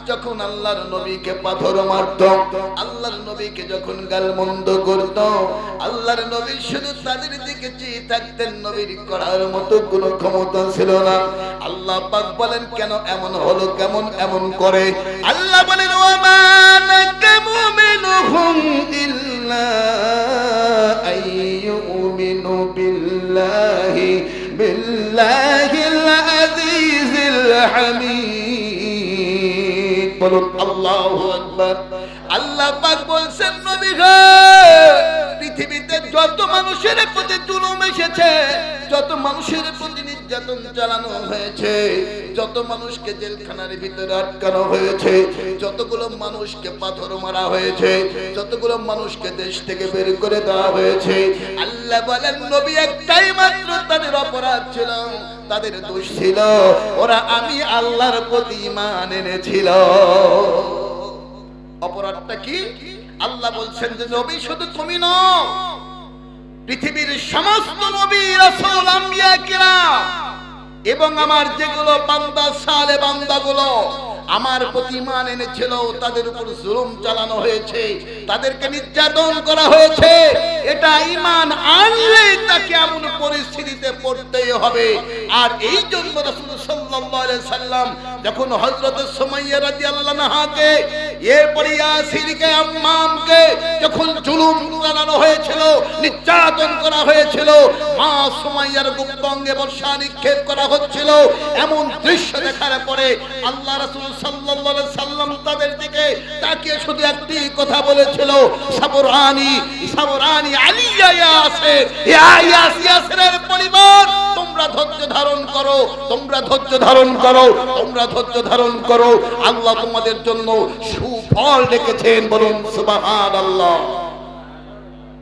যখন আল্লাহর নবীকে পাথর মারত, আল্লাহর নবীকে যখন গালমন্দ করত, আল্লাহর নবী শুধু তাদের দিকে চেয়ে থাকতেন, নবীর করার মতো কোনো ক্ষমতা ছিল না। আল্লাহ পাক বলেন কেন এমন হলো, কেমন এমন করে? আল্লাহ বলেন ওয়ামা নাকামু মিনহুম ইল্লা আইয়ুমিনু বিল্লাহিল আজিজিল হামিদ। বলুন আল্লাহু আকবার। আল্লাহ পাক বলছেন নবী গো, পৃথিবীতে যত মানুষের প্রতি জুলুম এসেছে, যত মানুষের প্রতি নির্যাতন চালানো হয়েছে, যত মানুষকে জেলখানার ভিতরে আটকানো হয়েছে, যতগুলো মানুষকে পাথর মারা হয়েছে, যতগুলো মানুষকে দেশ থেকে বের করে দেওয়া হয়েছে, আল্লাহ বলেন নবী একটাই মাত্র তাদের অপরাধ ছিল, তাদের দোষ ছিল, ওরা আমি আল্লাহর প্রতি ঈমান এনেছিল। অপরাধটা কি? আল্লাহ বলছেন যে নবী শুধু তুমি নও, পৃথিবীর সমস্ত নবী, রাসূল, আম্বিয়া কিরাম এবং আমার যেগুলো বান্দা, সালেহ বান্দাগুলো আমার প্রতি ঈমান এনেছিল, তাদের উপর জুলুম চালানো হয়েছে, তাদেরকে নির্যাতন করা হয়েছে। এটা ঈমান আনলে তাকে এমন পরিস্থিতিতে পড়তেই হবে। আর এই জন্য রাসূল সাল্লাল্লাহু আলাইহি সাল্লাম যখন হযরত সুমাইয়া রাদিয়াল্লাহু আনহাকে, এরপরে ইয়াসিরকে, আম্মামকে যখন জুলুম চালানো হয়েছিল, নির্যাতন করা হয়েছিল, মা সুমাইয়ার গুপ্তাঙ্গে বর্ষা নিক্ষেপ করা হচ্ছিল, এমন দৃশ্য দেখার পরে আল্লাহ রাসূল সাল্লাল্লাহু আলাইহি সাল্লাম তাদের দিকে তাকিয়ে শুধু একটি কথা বলেছিল, সাবরানি সাবরানি আলী ইয়াসির, ইয়াসিরের পরিবার তোমরা ধৈর্য ধারণ করো, তোমরা ধৈর্য ধারণ করো, তোমরা ধৈর্য ধারণ করো, আল্লাহ তোমাদের জন্য সুফল রেখেছেন। বলুন সুবহানাল্লাহ।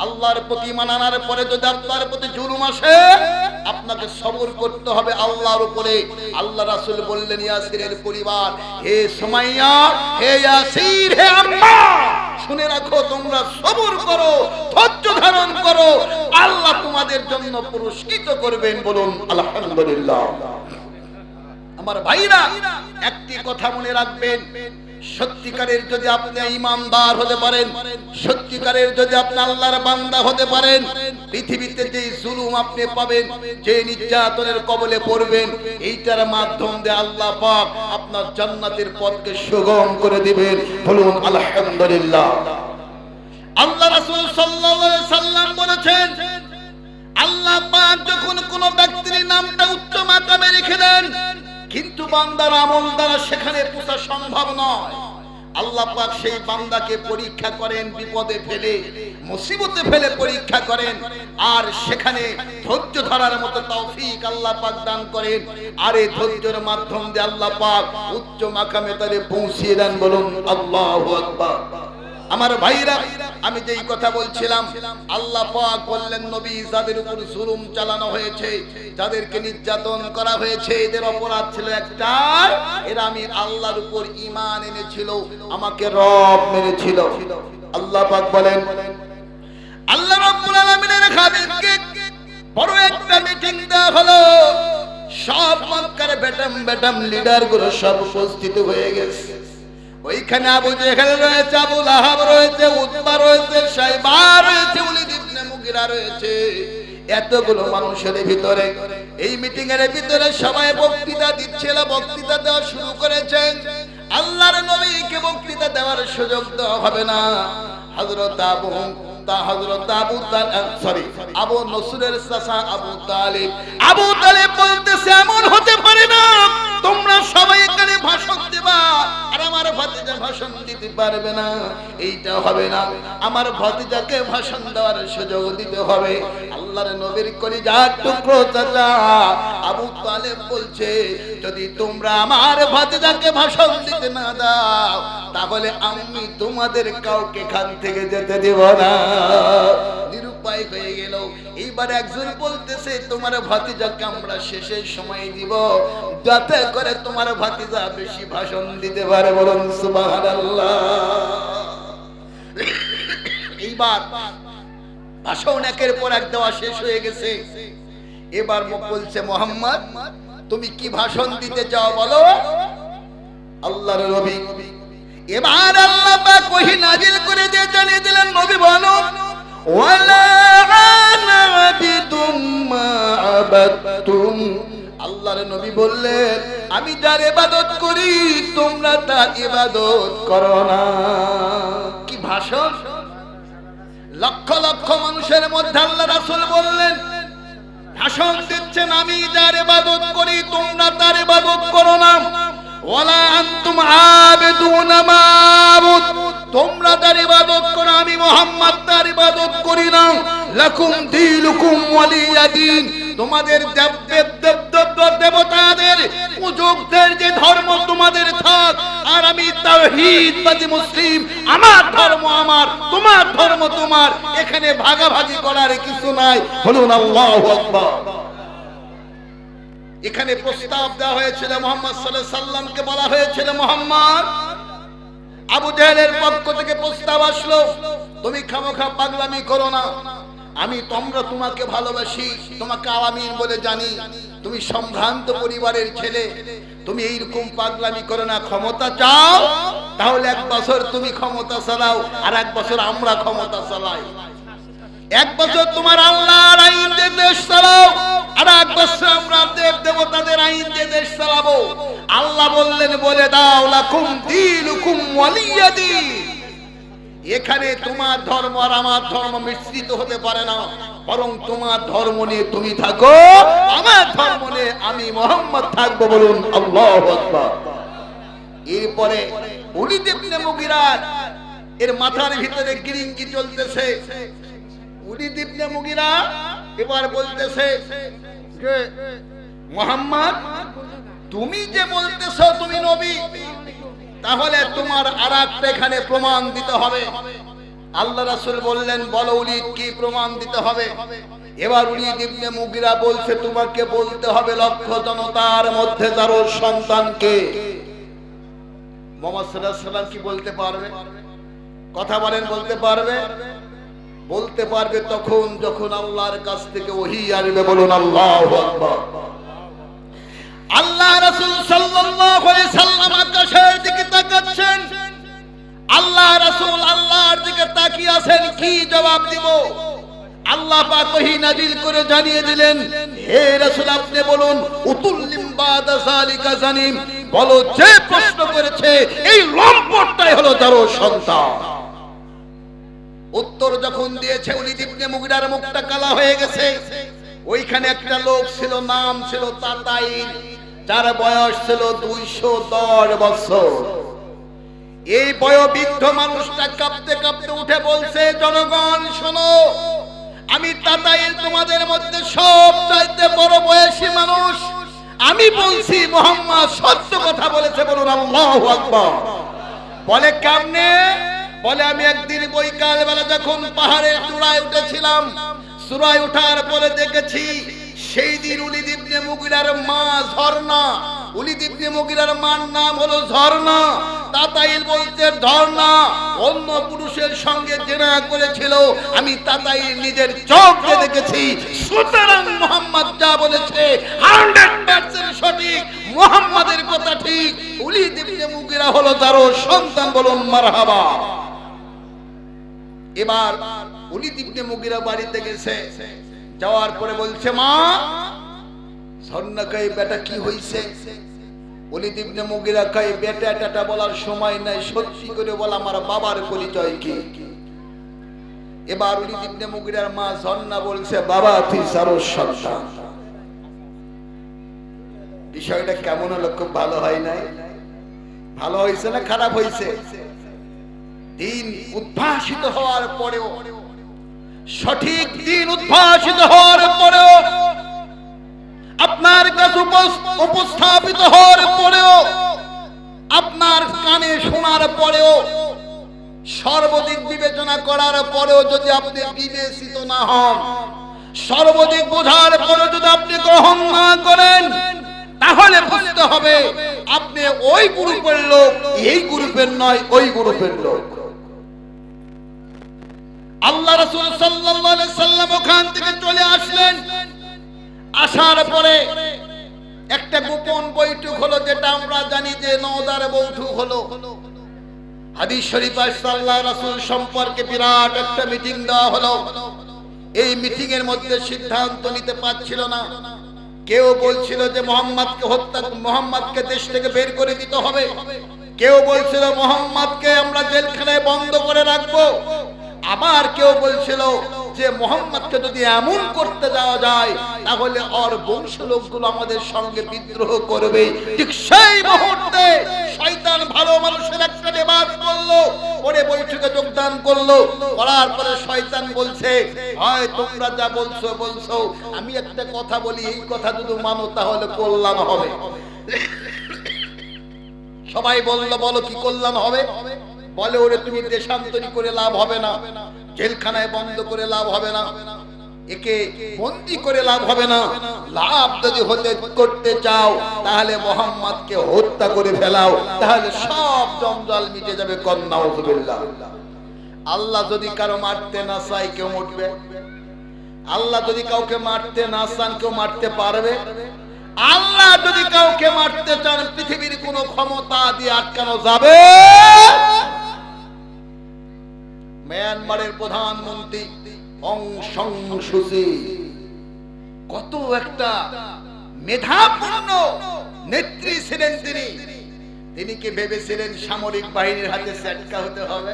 আল্লাহর প্রতি ঈমান আনার পরে যদি আপনার প্রতি জুলুম আসে, আপনাকে সবর করতে হবে আল্লাহর উপরে। আল্লাহ রাসূল বললেন ইয়াসিরের পরিবার, হে সুমাইয়া, হে ইয়াসির, হে আম্মা, শুনে রাখো, তোমরা সবর করো, ধৈর্য ধারণ করো, আল্লাহ তোমাদের জন্য পুরস্কৃত করবেন। বলুন আলহামদুলিল্লাহ। আমার ভাইরা, একটি কথা মনে রাখবেন, সত্যিকারের যদি আপনি ঈমানদার হতে পারেন, সত্যিকারের যদি আপনি আল্লাহর বান্দা হতে পারেন, পৃথিবীতে যে জুলুম আপনি পাবেন, যে নির্যাতনের কবলে পড়বেন, এইটার মাধ্যম দিয়ে আল্লাহ পাক আপনার জান্নাতের পথকে সুগম করে দিবেন। বলুন আলহামদুলিল্লাহ। আল্লাহ রাসূল সাল্লাল্লাহু আলাইহি সাল্লাম বলেছেন, আল্লাহ পাক যখন কোন ব্যক্তির নামটা উচ্চ মাকামে রেখে দেন, কিন্তু বান্দার আমল দ্বারা সেখানে পৌঁছা সম্ভব নয়, আল্লাহ পাক সেই বান্দাকে পরীক্ষা করেন, বিপদে ফেলে, মুসিবতে ফেলে পরীক্ষা করেন, আর সেখানে ধৈর্য ধরার মতো তৌফিক আল্লাহ পাক দান করেন, আর এই ধৈর্যের মাধ্যম দিয়ে আল্লাহ পাক উচ্চ মাকামে তারে পৌঁছিয়ে দেন। বলুন আল্লাহু আকবার। আমার ভাইরা, আমি যেই কথা বলছিলাম, আল্লাহ পাক বললেন নবী, যাদের উপর জুলুম চালানো হয়েছে, যাদেরকে নির্যাতন করা হয়েছে, এদের অপরাধ ছিল একটাই, এরা আমি আল্লাহর উপর ঈমান এনেছিল, আমাকে রব মেনেছিল। আল্লাহ পাক বলেন, আল্লাহ রাব্বুল আলামিনের খাদেমকে বড় একটা মিটিং দেওয়া হলো, সব মক্কার বেটাম লিডার গুলো সব উপস্থিত হয়ে গেছে। ওইখানে আবু জেহেল রয়েছে, আবু লাহাব রয়েছে, উতবা রয়েছে, শাইবা রয়েছে, ওলীদ ইবনে মুগিরা রয়েছে, এতগুলো মানুষের ভিতরে এই মিটিং এর ভিতরে সবাই বক্তৃতা দিচ্ছিল, বক্তৃতা দেওয়া শুরু করেছেন। আল্লাহর নবীকে বক্তৃতা দেওয়ার সুযোগ দেওয়া হবে না। হযরত আবু নসরের চাচা আবু তালিব বলতেছে, এমন হতে পারে না তোমরা সবাই এখানে ভাষণ দিবা আর আমার ভাতিজা ভাষণ দিতে পারবে না, এইটা হবে না, আমার ভাতিজাকে ভাষণ দেওয়ার সুযোগ দিতে হবে। আল্লাহর নবীর কলিজার টুকরো চাচা আবু তালেব বলছে, যদি তোমরা আমার ভাতিজাকে ভাষণ দিতে না দাও, তাহলে আমি তোমাদের কাউকে এখান থেকে যেতে দেব না। উপায় হয়ে গেল। এইবার একজন বলতেছে তোমার ভাতিজাকে আমরা শেষের সময় দিব, যাতে করে তোমার ভাতিজা বেশি ভাষণ দিতে পারে। বলুন সুবহানাল্লাহ। এইবার ভাষণ একের পর এক দেওয়া শেষ হয়ে গেছে। এবার বলছে মুহাম্মদ তুমি কি ভাষণ দিতে চাও বলো। আল্লাহর নবী এবার আল্লাহ পাক ওহী নাযিল করে দিয়ে জানিয়ে দিলেন নবী বলো ওয়ালা আনা আবিদুম মা আবাদতুম। আল্লাহর নবী বললেন আমি যার ইবাদত করি তোমরা তার ইবাদত করো না। কি ভাষণ! লক্ষ লক্ষ মানুষের মধ্যে আল্লাহ রাসূল বললেন ভাষণ দিচ্ছেন আমি যার ইবাদত করি তোমরা তার ইবাদত করো না। ওয়ালা আনতুম আবিদুনা মা আবুদ, তোমরা তার ইবাদত করো আমি মুহাম্মদ তার ইবাদত করি না। লাকুম দীনুকুম ওয়ালিয়া দীন, তোমাদের দেবতাদের পূজকদের যে ধর্ম তোমাদের থাক, আর আমি তাওহীদবাদী মুসলিম, আমার ধর্ম আমার, তোমার ধর্ম তোমার, এখানে ভাগাভাগি করার কিছু নাই। বলুন আল্লাহু আকবার। এখানে প্রস্তাব দেওয়া হয়েছিল মুহাম্মদ সাল্লাল্লাহু আলাইহি সাল্লামকে, বলা হয়েছিল মুহাম্মদ, আবু জাহেলের পক্ষ থেকে প্রস্তাব আসলো তুমি খামোখা পাগলামি করো না, আমি তোমাকে ভালোবাসি, তোমাকে আলামিন বলে জানি, তুমি সম্ভ্রান্ত পরিবারের ছেলে, তুমি এইরকম পাগলামি করো না। ক্ষমতা চাও তাহলে 1 বছর তুমি ক্ষমতা চালাও, আর 1 বছর আমরা ক্ষমতা চালাই। 1 বছর তোমার আল্লাহর আইন দিয়ে দেশ চালাও, আর 1 বছর আমরা দেব দেবতাদের আইন দিয়ে দেশ চালাবো। আল্লাহ বললেন বলে দাও লাকুম দীনুকুম ওয়ালিয়া দীন। এখানে তোমার ধর্ম আর আমার ধর্ম মিশ্রিত হতে পারে না, বরং তোমার ধর্ম নিয়ে তুমি থাকো, আমার ধর্ম নিয়ে আমি মুহাম্মদ থাকবো। বলুন আল্লাহু আকবার। এরপরে ওলীদ ইবনে মুগীরা এর মাথার ভিতরে গিরিঙ্গি চলতেছে। ওলীদ ইবনে মুগীরা এবার বলতেছে যে মুহাম্মদ তুমি যে বলতেছো তুমি নবী, তাহলে তোমার আরেকটা এখানে প্রমাণ দিতে হবে। আল্লাহ রাসূল বললেন বলো ওলীদ কি প্রমাণ দিতে হবে। এবার ওলীদ ইবনে মুগীরা বলছে তোমাকে বলতে হবে লক্ষ জনতার মধ্যে যার সন্তানকে। মুহাম্মদ সাল্লাল্লাহু আলাইহি সাল্লাম কি বলতে পারবে? কথা বলেন, বলতে পারবে? বলতে পারবে তখন যখন আল্লাহর কাছ থেকে ওহী আসবে। বলুন আল্লাহু আকবার। আল্লাহ রাসূল সাল্লাল্লাহু আলাইহি সাল্লাম আকাশের দিকে তাকাচ্ছেন। আল্লাহ রাসূল আল্লাহর দিকে তাকিয়ে আছেন, কি জবাব দিব? আল্লাহ পাক ওহী নাযিল করে জানিয়ে দিলেন হে রাসূল আপনি বলুন উতুল্লিম বাদা যালিকা জানিম, বলো যে প্রশ্ন করেছে এই লম্পটটাই হলো তার সন্তান। উত্তর যখন দিয়েছে ওলীদ ইবনে মুগীরার মুখটা কালা হয়ে গেছে। ওইখানে একটা লোক ছিল, নাম ছিল তাতাইল, যার বয়স ছিল 210 বছর। এই বয়োবৃদ্ধ মানুষটা কাঁপতে কাঁপতে উঠে বলছে জনগণ শোনো, আমি তাতাইল তোমাদের মধ্যে সবচাইতে বড় বয়সী মানুষ, আমি বলছি মুহাম্মদ সত্য কথা বলেছে। বলুন আল্লাহু আকবার। বলে কেমনে? বলে আমি একদিন বৈকাল বেলা যখন পাহাড়ের চূড়ায় উঠেছিলাম, চূড়ায় ওঠার পরে দেখেছি সেই দিন ওলীদ ইবনে মুগীরার মা ঝর্ণা, ওলীদ ইবনে মুগীরার মার নাম হলো ঝর্ণা। তাতাইল বলতে ঝর্ণা অন্য পুরুষের সঙ্গে জেনা করেছিল, আমি তাতাইল নিজের চোখ দিয়ে দেখেছি। সুতরাং মুহাম্মদ যা বলেছে 100% সঠিক, মুহাম্মাদের কথা ঠিক, ওলীদ ইবনে মুগীরা হলো তার সন্তান। বলুন মারহাবা। এবার ওলীদ ইবনে মুগীরা বাড়িতে গেছে, যাওয়ার পরে বলছে মা ঝর্ণা কই বেটা কি হইছে? ওলীদ ইবনে মুগীরা কই বেটা টাটা বলার সময় নাই, সত্যি করে বল আমার বাবার পরিচয় কি? এবার ওলীদ ইবনে মুগীরার মা ঝর্ণা বলছে বাবা তুই সারো সন্তান। বিষয়টা কেমন হলো? খুব ভালো হয় নাই? ভালো হয়েছে না খারাপ হয়েছে? দিন উদ্ভাসিত হওয়ার পরেও, সঠিক দিন উদ্ভাসিত হওয়ার পরেও, আপনার কাছে উপস্থাপিত হওয়ার পরেও, আপনার কানে শোনার পরেও সর্বাধিক বিবেচনা করার পরেও যদি আপনি বিবেচিত না হন, সর্বাধিক বোঝার পরেও যদি আপনি গ্রহণ না করেন, তাহলে বুঝতে হবে আপনি ওই গ্রুপের লোক, এই গ্রুপের নয়, ওই গ্রুপের লোক। আল্লাহ রাসূল সাল্লাল্লাহু আলাইহি সাল্লাম ওখান থেকে চলে আসলেন। আসার পরে একটা গোপন বৈঠক হলো, যেটা আমরা জানি যে নওদার বৈঠক হলো। হাদিস শরীফে আল্লাহ রাসূল সম্পর্কে বিরাট একটা মিটিং দেওয়া হলো। এই মিটিং এর মধ্যে সিদ্ধান্ত নিতে পারছিল না। কেউ বলছিল যে মুহাম্মদকে দেশ থেকে বের করে দিতে হবে, কেউ বলছিল মুহাম্মদকে আমরা জেলখানায় বন্ধ করে রাখবো, আবার কেউ বলছিল যে মুহাম্মদকে যদি এমন করতে যাওয়া যায় তাহলে ওর বংশ লোকগুলো আমাদের সঙ্গে বিদ্রোহ করবে। ঠিক সেই মুহূর্তে শয়তান ভালো মানুষের একটা নিবাস করলো, পরে বৈঠকে যোগদান করলো। করার পরে শয়তান বলছে, হয় তোমরা যা বলছো বলছো, আমি একটা কথা বলি, এই কথা যদি মানো তাহলে কল্যাণ হবে। সবাই বললো, বলো কি কল্যাণ হবে? বলে, ওরে তুমি দেশান্তরী করে লাভ হবে না, জেলখানায় বন্ধ করে লাভ হবে না, একে বন্দী করে লাভ হবে না। লাভ যদি করতে চাও তাহলে মুহাম্মদকে হত্যা করে ফেলাও, তাহলে সব জঞ্জাল মিটে যাবে। নাউযুবিল্লাহ। আল্লাহ যদি কারো মারতে না চায় কেউ মরবে? আল্লাহ যদি কাউকে মারতে না চান কেউ মারতে পারবে? আল্লাহ যদি কাউকে মারতে চান পৃথিবীর কোন ক্ষমতা দিয়ে আটকানো যাবে? মিয়ানমারের প্রধানমন্ত্রী অং সান সু চি কত একটা মেধাপূর্ণ নেত্রী ছিলেন তিনি কি ভেবেছিলেন সামরিক বাহিনীর হাতে সেটকা হতে হবে?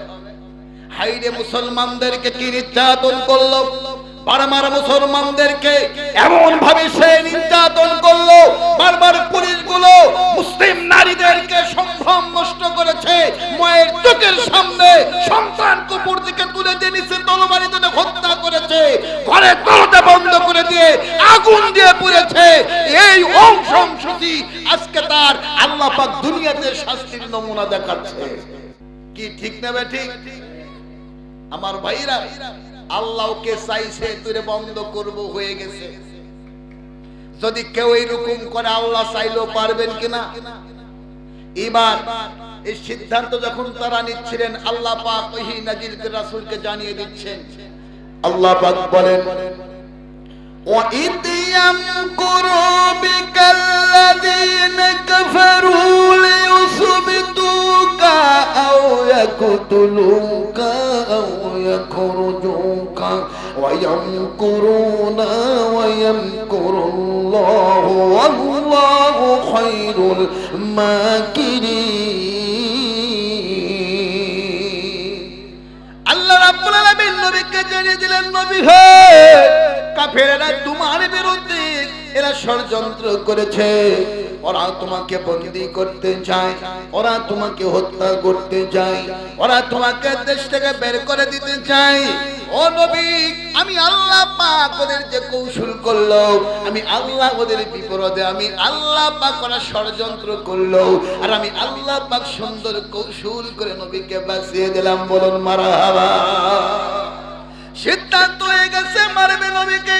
হাইরে মুসলমানদেরকে কি নির্যাতন করলো! বারবার মুসলমানদেরকে এমন ভাবে সে নির্যাতন করলো, বারবার পুলিশগুলো মুসলিম নারীদেরকে সম্ভ্রম নষ্ট করেছে। মায়ের চোখের সামনে সন্তানকে উপর দিকে তুলে দিয়ে নিচে তরবারি দিয়ে হত্যা করেছে, ঘরে দরজা বন্ধ করে দিয়ে আগুন দিয়ে পুড়েছে। এই অং সান সু চি আজকে তার আল্লাহ পাক দুনিয়াতে শাস্তির নমুনা দেখাচ্ছে। কি ঠিক না ঠিক? আমার ভাইরা, আল্লাহকে চাইছে তুই বন্ধ করব, হয়ে গেছে। যদি কেউ এরকম করে আল্লাহ চাইলেও পারবেন কিনা? এবার এই সিদ্ধান্ত যখন তারা নিচ্ছিলেন, আল্লাহ পাক ওহী নাজিল করে রাসূলকে জানিয়ে দিচ্ছেন। আল্লাহ পাক বলেন, وَإِذْ يَمْكُرُ بِكَ الَّذِينَ كَفَرُوا لِيُثْبِتُوكَ أَوْ يَقْتُلُوكَ أَوْ يَخْرُجُوكَ وَيَمْكُرُونَ وَيَمْكُرُ اللَّهُ وَاللَّهُ خَيْرُ الْمَاكِرِينَ। আল্লাহ রাব্বুল আলামিন নবীকে জানিয়ে দিলেন, নবী হে, কাফেররা তোমার বিরুদ্ধে এরা ষড়যন্ত্র করেছে, ওরা তোমাকে বন্দী করতে চায়, ওরা তোমাকে হত্যা করতে চায়, ওরা তোমাকে দেশ থেকে বের করে দিতে চায়। ও নবী, আমি আল্লাহ পাক ওদের যে কৌশল করলো, আমি আল্লাহ ওদের বিপরীতে, আমি আল্লাহ পাক ওরা ষড়যন্ত্র করলো, আর আমি আল্লাহ পাক সুন্দর কৌশল করে নবীকে বাঁচিয়ে দিলাম। বলুন মারহাবা। সিদ্ধান্ত হয়ে গেছে, মারবে নবীকে।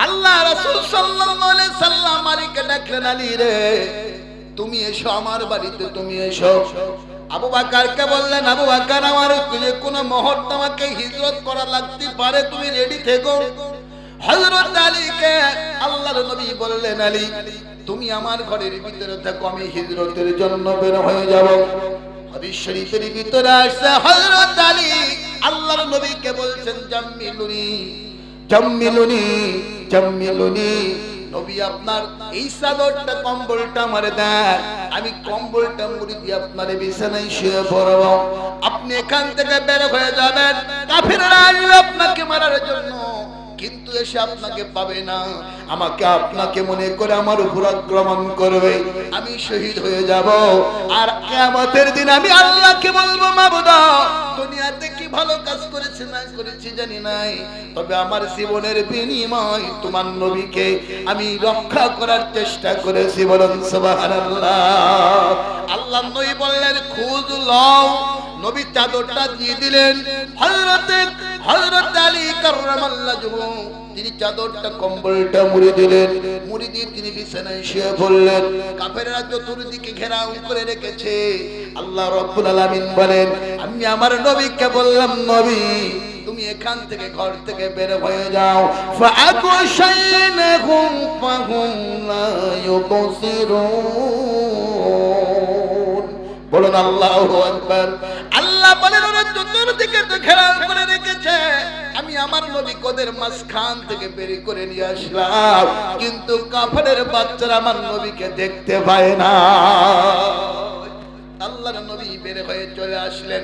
আল্লাহ রাসূল সাল্লাল্লাহু আলাইহি সাল্লাম আলীকে ডাকলেন, আলী রে, তুমি এসো আমার বাড়িতে, তুমি এসো। আবু বকরকে বললেন, আবু বকর, আমার কোন মুহূর্তে আমাকে হিজরত করা লাগতে পারে, তুমি রেডি থেকো। হযরত আলীকে আল্লাহর নবী বললেন, আলী, তুমি আমার ঘরের ভিতরে থাকো, আমি হিজরতের জন্য বের হয়ে যাব। হাদিস শরীফের ভিতরে আসছে, হযরত আলী আল্লাহর নবীকে বলছেন, জাম্মিলুনি জাম্মিলুনি জাম্মিলুনি, নবী আপনার এই চাদরটা, কম্বলটা আমারে দেন, আমি কম্বলটা মুড়ি দিয়ে আপনার বিছানায় শুয়ে পড়ব। আপনি এখান থেকে বের হয়ে যাবেন, কাফেররা আসবে আপনাকে মারার জন্য, কিন্তু এসে আপনাকে পাবে না, আমাকে আপনাকে মনে করে আমার উপর আক্রমণ করবে, আমি শহীদ হয়ে যাব। আর কিয়ামতের দিন আমি আল্লাহকে বলবো, মাবুদ, দুনিয়াতে কি ভালো কাজ করেছি না করেছি জানি নাই, তবে আমার জীবনের বিনিময় তোমার নবীকে আমি রক্ষা করার চেষ্টা করেছি। বলুন সুবহানাল্লাহ। আল্লাহ নবী বললেন, খোঁজ লও, নবী চাদরটা দিয়ে দিলেন। হযরত আলী কাররামাল্লাহু তিনি চাদরটা কম্বলটা মুড়ে দিলেন, মুড়ে দিয়ে তিনি বিছানায় শুয়ে পড়লেন। কাফেররা চতুর্দিকে ঘেরাও করে রেখেছে। আল্লাহ রাব্বুল আলামিন বলেন, আমি আমার নবীকে বললাম, নবী তুমি এখান থেকে ঘর থেকে বের হয়ে যাও। ফাআকুশাইনাহুম ফাহুম লা ইউবসিরুন। বলুন আল্লাহু আকবার। আল্লাহ বলেন, ওরা চতুর্দিকে তো ঘেরাও করে রেখেছে, আমি আমার নবী ওদের মাঝখান থেকে বের করে নিয়ে আসলাম, কিন্তু কাফেরের বাচ্চারা আমার নবীকে দেখতে পায় না। আল্লাহর নবী বের হয়ে চলে আসলেন।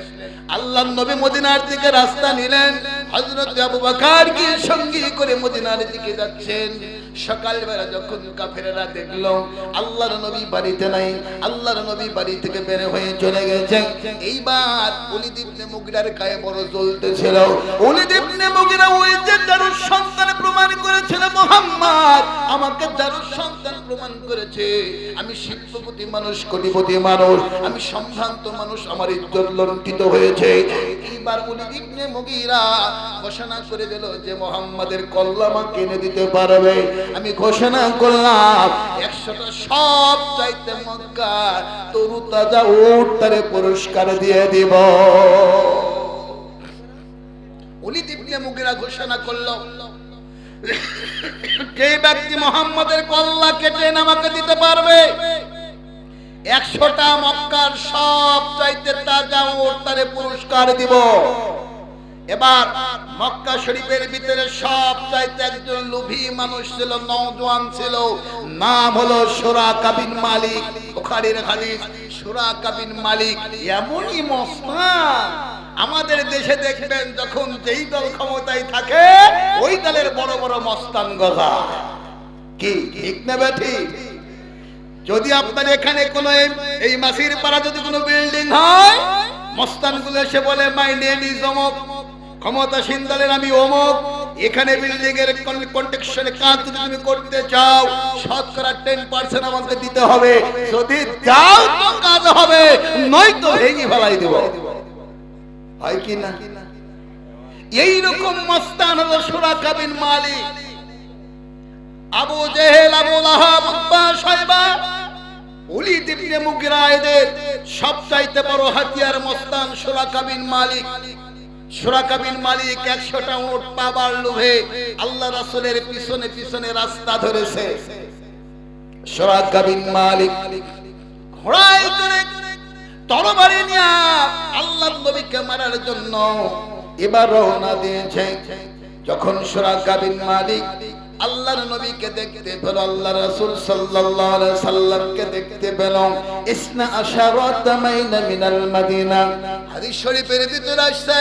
আল্লাহর নবী মদিনার দিকে রাস্তা নিলেন। হযরত আবু বকরকে সঙ্গী করে মদিনার দিকে যাচ্ছেন। সকালবেলা যখন কাফেররা দেখলো আল্লাহর নবী বাড়িতে নাই, আল্লাহর নবী বাড়ি থেকে বের হয়ে চলে গেছেন, এইবার ওলীদ ইবনে মুগীরার গায়ে বড় জ্বলতেছিল। ওলীদ ইবনে মুগীরা ওই যে দারুস সন্তান প্রমাণ করেছিল, মুহাম্মদ আমাকে দারুস সন্তান প্রমাণ করেছে, আমি শিল্পপতি মানুষ, কোটিপতি মানুষ, আমি সম্ভ্রান্ত মানুষ, আমার ইজ্জত লুণ্ঠিত হয়েছে। এইবার ওলীদ ইবনে মুগীরা ঘোষণা করে দিল যে মুহাম্মাদের কল্লামা কিনে দিতে পারবে। আমি ঘোষণা করলাম 100টা সব চাইতে মক্কার তরু তাজা উট তারে পুরস্কার দিয়ে দিব। ওলীদ ইবনে মুগীরা ঘোষণা করলো, যে ব্যক্তি মুহাম্মাদের কল্লা কেটে আমাকে দিতে পারবে 100টা মক্কার সব চাইতে তাজা উট তারে পুরস্কার দিব। এবার মক্কা শরীফের ভিতরে সব চাইতে একজন লোভী মানুষ ছিল, নওজোয়ান ছিল, নাম হলো সুরাকা বিন মালিক। বুখারীর হাদিস, সুরাকা বিন মালিক এমনই মস্তান, আমাদের দেশে দেখবেন যখন যেই দল ক্ষমতায় থাকে ওই দলের বড় বড় মস্তান গজা। কি ঠিক না ঠিক? যদি আপনার এখানে কোনো এই মাসির পাড়া যদি কোনো বিল্ডিং হয়, মস্তানগুলো এসে বলে মাই নেম ইজ অমুক, ক্ষমতাসীন দলের আমি অমুক, এখানে বিল্ডিং এর কন্ট্রাকশনে কাজ যদি তুমি করতে চাও শতকরা 10% আমাকে দিতে হবে, যদি দাও তো কাজ হবে, নয়তো ভেঙে ফেলাই দেব। হয় কি না? এই রকম মস্তান হলো সুরাকা বিন মালিক। আবু জেহেল, আবু লাহাব, উতবা, শাইবা, ওলীদ ইবনে মুগীরা এদের সবচাইতে বড় হাতিয়ার মস্তান সুরাকা বিন মালিক। সুরাকা বিন মালিক 100টা উট পাবার লোভে আল্লাহ রাসূলের পিছনে পিছনে রাস্তা ধরেছে। সুরাকা বিন মালিক ঘোড়ায় চড়ে তরবারি নিয়ে আল্লাহর নবীকে মারার জন্য এবার রওনা দিয়েছে। যখন সুরাকা বিন মালিক আল্লাহর নবীকে দেখতে পেল, আল্লাহ রাসূল সাল্লাল্লাহু আলাইহি সাল্লামকে দেখতে পেল, ইসনা আশারাতা মাইনা মিনাল মদিনা। হাদিস শরীফের ভিতরে আসছে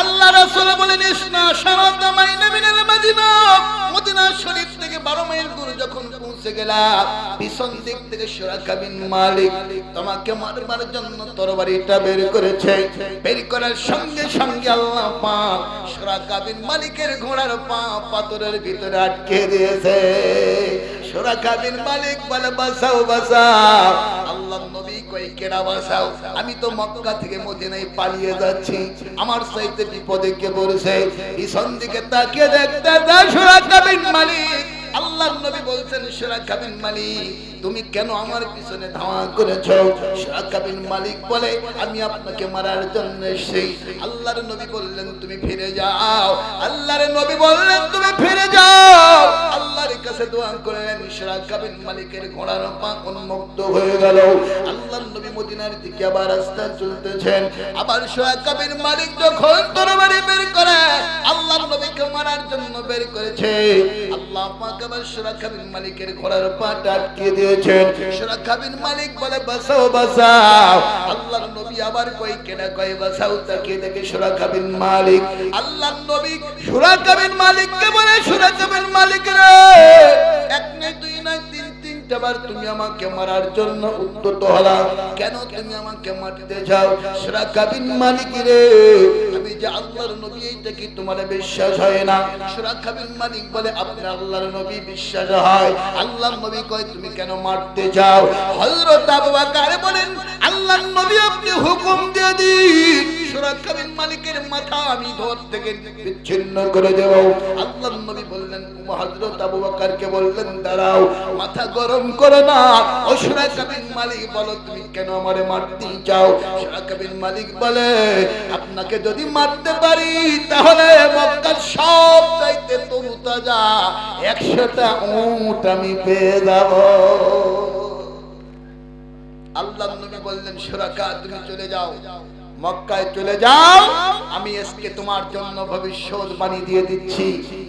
আল্লাহ রাসূল বলেন, ইসনা আশারাতা মাইনা মিনাল মদিনা, মদিনা শরীফ থেকে 12 মাইল দূরে যখন পৌঁছে গেলা, পিছন দিক থেকে সুরাকা বিন মালিক তোমাকে মারবার জন্য তরবারিটা বের করেছে। বের করার সঙ্গে সঙ্গে আল্লাহ পাক সুরাকা বিন মালিকের ঘোড়ার পা পাথরের ভিতরে আটকে দিয়েছে। সুরাকা বিন মালিক বলে, বাঁচাও বাঁচাও। আল্লাহর নবী কই, কেডা বাঁচাও? আমি তো মক্কা থেকে মদিনায় পালিয়ে যাচ্ছি, আমার চাইতে বিপদে কে পড়েছে? পিছন দিকে তাকিয়ে দেখতে দেয় সুরাকা বিন মালিক। আল্লাহর নবী বলছেন, সুরাকা বিন মালিক তুমি কেন আমার পিছনে ধাওয়া করেছো? সুরাকা বিন মালিক বলে, আমি আপনাকে মারার জন্য এসেছি। আল্লাহর নবী বললেন, তুমি ফিরে যাও। আল্লাহর নবী বললেন, তুমি ফিরে যাও। আল্লাহর কাছে দোয়া করলেন, সুরাকা বিন মালিকের ঘোড়ার পা উন্মুক্ত হয়ে গেল। আল্লাহর নবী মদিনার দিকে আবার রাস্তা চলতেছেন। আবার সুরাকা বিন মালিক যখন তরবারি বের করে আল্লাহর নবীকে মারার জন্য বের করেছে, আল্লাহ পাক আবার সুরাকা বিন মালিকের ঘোড়ার পাটা আটকে দিয়েছেন। সুরাকা বিন মালিক বলে, বাঁচাও বাঁচাও। আল্লাহর নবী আবার কই, কেডা কই বাঁচাও? তাকিয়ে দেখে সুরাকা বিন মালিক। আল্লাহর নবী সুরাকা বিন মালিককে বলে, সুরাকা বিন মালিক রে, এক নয় দুই নয় তিনটা বার তুমি আমাকে মারার জন্য উদ্যত হলা, কেন তুমি আমাকে মারতে চাও? সুরাকা বিন মালিক রে, আমি যে আল্লাহর নবী, এইটা কি তোমার বিশ্বাস হয় না? সুরাকা বিন মালিক বলে, আপনি আল্লাহর নবী বিশ্বাস হয়। আল্লাহর নবী কয়, তুমি কেন মারতে চাও? হযরত আবু বকর বলেন, আল্লাহর নবী আপনি হুকুম দিয়ে দিন সুরাকা বিন মালিকের মাথা আমি ধর থেকে বিচ্ছিন্ন করে দেব। আল্লাহর নবী বললেন, হযরত আবু বকরকে বললেন, দাঁড়াও, মাথা গরম করো না। ও সুরাকা বিন মালিক, বলো তুমি কেন আমারে মারতে চাও? সুরাকা বিন মালিক বলে, আপনাকে যদি মারতে পারি তাহলে মক্কার সব চাইতে তরুতাজা 100টা উট আমি পেয়ে যাব। আল্লাহর নবী বললেন, সুরাকা তুমি চলে যাও, মক্কায় চলে যাও, আমি আজকে তোমার জন্য ভবিষ্যৎবাণী দিয়ে দিচ্ছি,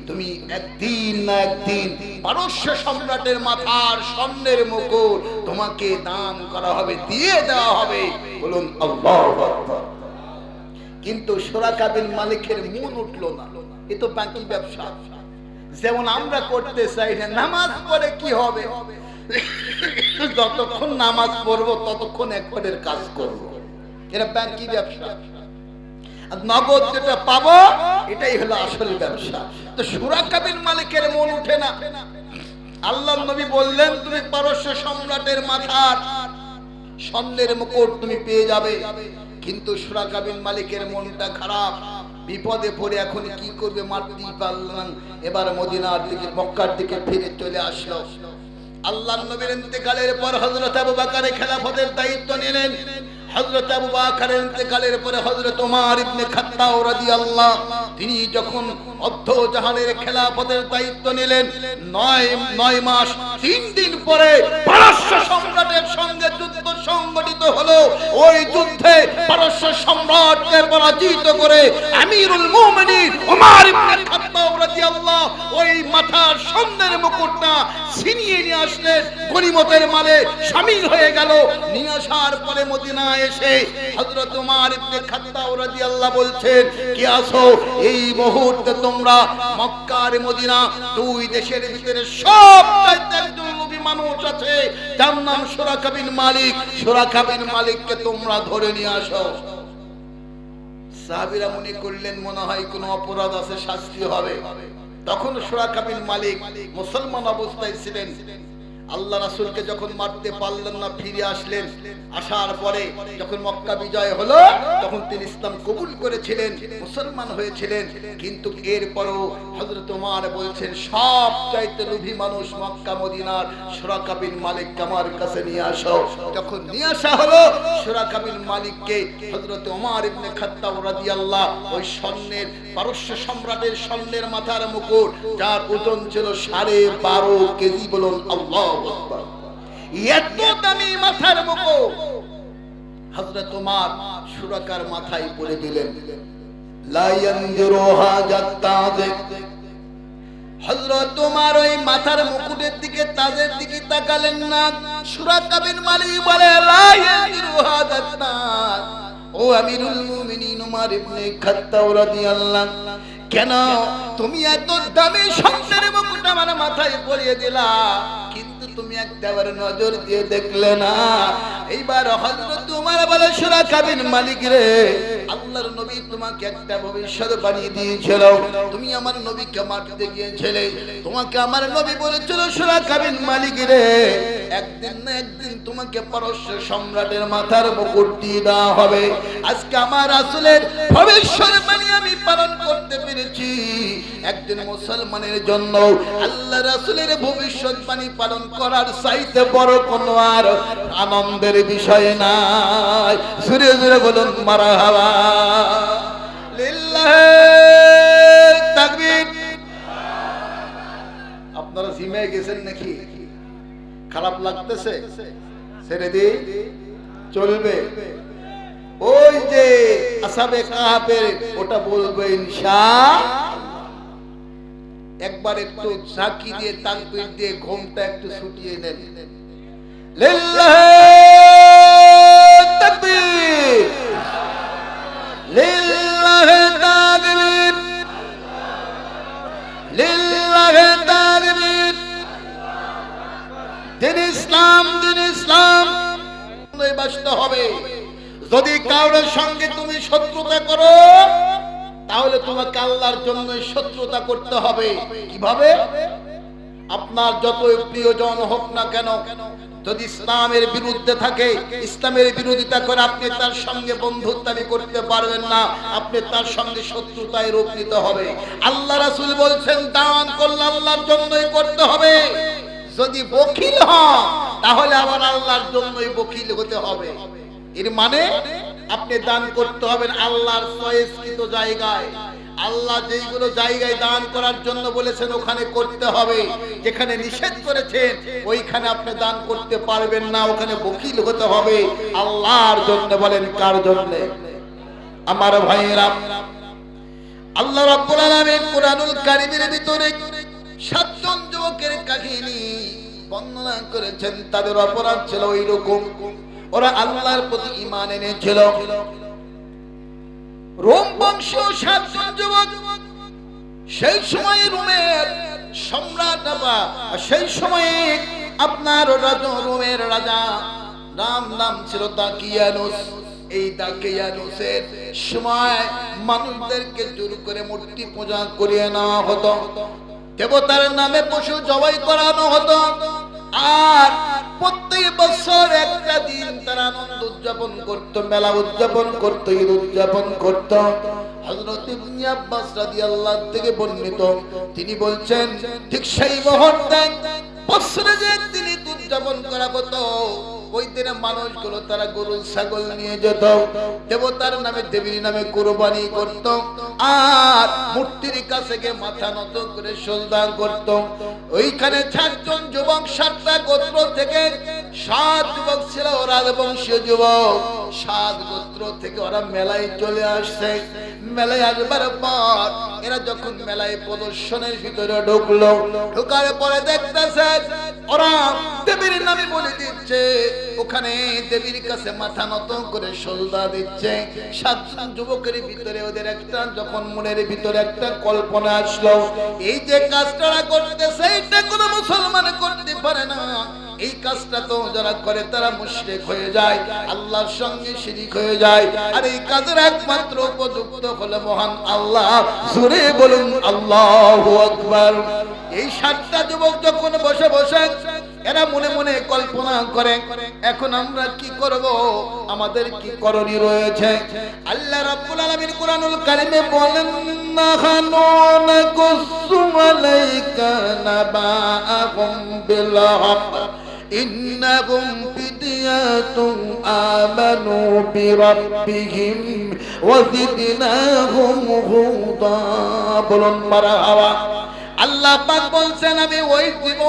তুমি একদিন না একদিন পারস্য সম্রাটের মাথার স্বর্ণের মুকুট তোমাকে দান করা হবে, দিয়ে দেওয়া হবে। বলুন আল্লাহু আকবার। কিন্তু সুরাকা বিন মালিকের মন উঠলো না, এ তো বাকি ব্যবসা, যেমন আমরা করতে চাই না। নামাজ পড়ে কি হবে? যতক্ষণ নামাজ পড়বো ততক্ষণ একবারের কাজ করবো, এটা বাকি ব্যবসা। নগদ যেটা পাবো এটাই হলো আসল ব্যবসা। তো সুরাকা বিন মালিকের মন উঠে না। আল্লাহর নবী বললেন, তুমি পারস্য সম্রাটের মাথার স্বর্ণের মুকুট তুমি পেয়ে যাবে। কিন্তু সুরাকা বিন মালিকের মনটা খারাপ, বিপদে পড়ে এখন কি করবে, মারতেই পারলেন। এবার মদিনার দিকে, মক্কার দিকে ফিরে চলে আসলো। আল্লাহর নবীর ইন্তেকালের পর হযরত আবু বকর খেলাফতের দায়িত্ব নিলেন। হযরত আবু বকরের ইন্তেকালের পরে হযরত ওমর ইবনে খাত্তাব রাদিয়াল্লাহু, তিনি যখন অর্ধ জাহানের খেলাফতের দায়িত্ব নিলেন, 9 মাস 3 দিন পরে পারস্য সম্রাটের সঙ্গে যুদ্ধ সংগঠিত হলো। ওই যুদ্ধে পারস্য সম্রাটকে পরাজিত করে আমিরুল মুমিনিন ওমর ইবনে খাত্তাব রাদিয়াল্লাহু ওই মাথার স্বর্ণের মুকুটটা ছিনিয়ে নিয়ে আসলেন, গনিমতের মালে শামিল হয়ে গেল। নিয়ে আসার পরে মদিনায় এসে হযরত ওমর ইবনে খাত্তাব রাদিয়াল্লাহু বলছেন, কি আসো, এই মুহূর্তে তোমরা মক্কা আর মদিনা দুই দেশের ভিতরে সবচাইতে একজন লোভী মানুষ আছে, যার নাম সুরাকা বিন মালিক। সুরাকা বিন মালিককে তোমরা ধরে নিয়ে আসো। সাহাবীরা মনে করলেন মনে হয় কোনো অপরাধ আছে, শাস্তি হবে। তখন সুরাকা বিন মালিক মুসলমান অবস্থায় ছিলেন। আল্লাহ রাসূলকে যখন মারতে পারলেন না, ফিরে আসলেন। আসার পরে যখন মক্কা বিজয় হলো, তখন তিনি ইসলাম কবুল করেছিলেন, মুসলমান হয়েছিলেন। কিন্তু এরপরও হযরত ওমর বলছেন, সবচাইতে লোভী মানুষ মক্কা মদিনার সুরাকা বিন মালিক আমার কাছে নিয়ে আসো। যখন নিয়ে আসা হলো সুরাকা বিন মালিককে, হযরত ওমর ইবনে খাত্তাব রাদিয়াল্লাহু ওই স্বর্ণের, পারস্য সম্রাটের স্বর্ণের মাথার মুকুট, যার ওজন ছিল 12.5 কেজি। বলুন আল্লাহু আকবার। এত দামি মাথার মুকুট হযরত ওমর সুরাকার মাথায় পরে দিলেন। লা ইয়ানজুরু হাজাত, হযরত ওমর ওই মাথার মুকুটের দিকে, তাজের দিকে তাকালেন না। সুরাকা বিন মালিক বলে, লা ইয়ানজুরু হাজাত, ও আমিরুল মুমিনিন ওমর ইবনে খাত্তাব রাদিয়াল্লাহু, কেন তুমি এত দামি স্বর্ণের মুকুট আমার মাথায় পরিয়ে দিলা, কিন্তু তুমি একবার নজর দিয়ে দেখলে না? এইবার হযরত ওমর বলে, সুরাকা বিন মালিক রে, আল্লাহর নবী তোমাকে একটা ভবিষ্যৎবাণী দিয়েছিল, তুমি আমার নবীকে মারতে গিয়েছিলে, তোমাকে আমার নবী বলেছিল, সুরাকা বিন মালিক রে, একদিন না একদিন তোমাকে পারস্য সম্রাটের মাথার মুকুট দিয়ে দেওয়া হবে। আজকে আমার রাসূলের ভবিষ্যৎবাণী আমি পালন করতে পেরেছি। একজন মুসলমানের জন্য আল্লাহ রাসূলের ভবিষ্যৎবাণী পালন করার চাইতে বড় কোনো আর আনন্দের বিষয় নাই। সুরে সুরে বলুন মারহাবা, লিল্লাহি তাকবীর। আপনারা জিমে গেছেন নাকি? খারাপ লাগতেছে? ছেড়ে দিই, চলবে। ওই যে আসহাবে কাহাফের ওটা বলবে ইনশাআল্লাহ। একবার একটু ঝাঁকি দিয়ে তাকবীর দিয়ে ঘুমটা একটু ছুটিয়ে নেন। লিল্লাহি তাকবীর, লিল্লাহি তাকবীর, লিল্লাহি তাকবীর। দিন ইসলাম, দিন ইসলাম বাঁচতে হবে। যদি কারোর সঙ্গে তুমি শত্রুতা করো, তাহলে তোমাকে আল্লাহর জন্য শত্রুতা করতে হবে। কিভাবে? আপনার যতই প্রিয়জন হোক না কেন, যদি ইসলামের বিরুদ্ধে থাকে, ইসলামের বিরোধিতা করে, আপনি তার সঙ্গে বন্ধুত্বানি করতে পারবেন না, আপনি তার সঙ্গে শত্রুতায় রূপ নিতে হবে। আল্লাহ রাসূল বলছেন দান করলে আল্লাহর জন্যই করতে হবে। যদি বখিল হন তাহলে আবার আল্লাহর জন্যই বখিল হতে হবে। এর মানে আপনি দান করতে হবে আল্লাহর চয়েসকৃত জায়গায়। আল্লাহ যেইগুলো জায়গায় দান করার জন্য বলেছেন ওখানে করতে হবে, যেখানে নিষেধ করেছেন ওইখানে আপনি দান করতে পারবেন না, ওখানে বখিল হতে হবে আল্লাহর জন্য। বলেন কার জন্য? আমার ভাইয়েরা, আল্লাহ রাব্বুল আলামিন কুরআনুল কারীমের ভিতরে 7 জন যুবকের কাহিনী বর্ণনা করেছেন। তাদের অপরাধ ছিল ওই রকম, ওরা আল্লাহর প্রতি ঈমান এনেছিল। রোম বংশীয় 7 জন যুবক, সেই সময় রোমের সম্রাট, সেই সময়ে আপনার রোমের রাজা নাম ছিল দাকিয়ানুস। এই দাকিয়ানুসের সময় মানুষদেরকে জোর করে মূর্তি পূজা করিয়ে নেওয়া হতো, দেবতার নামে পশু জবাই করানো হতো, আর প্রত্যেক বছর একটা দিন তারা আনন্দ উদযাপন করত, মেলা উদযাপন করত, ঈদ উদযাপন করত। হযরত ইবনে আব্বাস রাদিয়াল্লাহু থেকে বর্ণিত, তিনি বলছেন ঠিক সেই মুহূর্তে বছরে যে দিন ঈদ উদযাপন করা হতো, ওই দিনে মানুষগুলো তারা গরু ছাগল নিয়ে যেত, দেবতার নামে দেবীর নামে কুরবানি করত, আর মূর্তির কাছে গিয়ে মাথা নত করে সজদা করত। ওইখানে 7 জন যুবক 7টা গোত্র থেকে 7 যুবক ছিল, ওরা বংশীয় যুবক, 7 গোত্র থেকে ওরা মেলায় চলে আসছে। মেলায় আসবার পর এরা যখন মেলায় প্রদর্শনের ভিতরে ঢুকলো, ঢোকার পরে দেখতেছে ওরা দেবীর নামে বলে দিচ্ছে, ওখানে দেবীর কাছে মাথা নত করে সজদা দিচ্ছে। 7 জন যুবকের ভিতরে ওদের একটা যখন মনের ভিতরে একটা কল্পনা আসলো, এই যে কাজটা করতেছে এটা কোনো মুসলমান করতে পারে না, এই কাজটা তো যারা করে তারা মুশরিক হয়ে যায়, আল্লাহর সঙ্গে শিরিক হয়ে যায়, আর এই কাজের একমাত্র উপযুক্ত হলো মহান আল্লাহ। জোরে বলুন আল্লাহু আকবার। এই 7টা যুবক যখন বসে বসে এরা মনে মনে কল্পনা করে, এখন আমরা কি করব, আমাদের কি করণীয় রয়েছে। আল্লাহ রাব্বুল আলামিন কুরআনুল কারীমে বলেন, নাহানু নাকুসু আলাইকা নাবাআহুম বিল হক ইন্নাহুম ফিতয়াতুন আমানু বিরাব্বিহিম ওয়া জিদনাহুম হুদা। বলুন মারহাবা। আল্লাহ পাক বলছেন আমি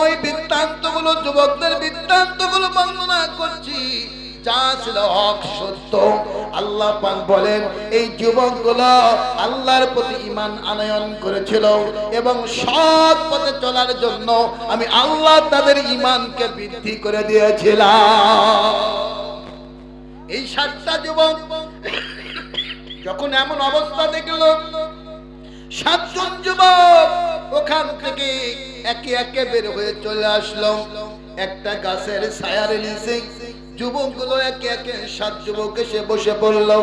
ওই বৃত্তান্তগুলো, যুবকদের বৃত্তান্তগুলো বর্ণনা করছি যা ছিল হক সত্য। আল্লাহ পাক বলেন এই যুবকগুলো আল্লাহর প্রতি ঈমান আনয়ন করেছিল এবং সৎ পথে চলার জন্য আমি আল্লাহ তাদের ঈমানকে বৃদ্ধি করে দিয়েছিলাম। এই 7টা যুবক যখন এমন অবস্থা দেখলো, 7 জন যুবক ওখান থেকে একে একে বের হয়ে চলে আসলো একটা গাছের ছায়ার নিচে। যুবকগুলো একে একে 7 যুবক এসে বসে পড়লো।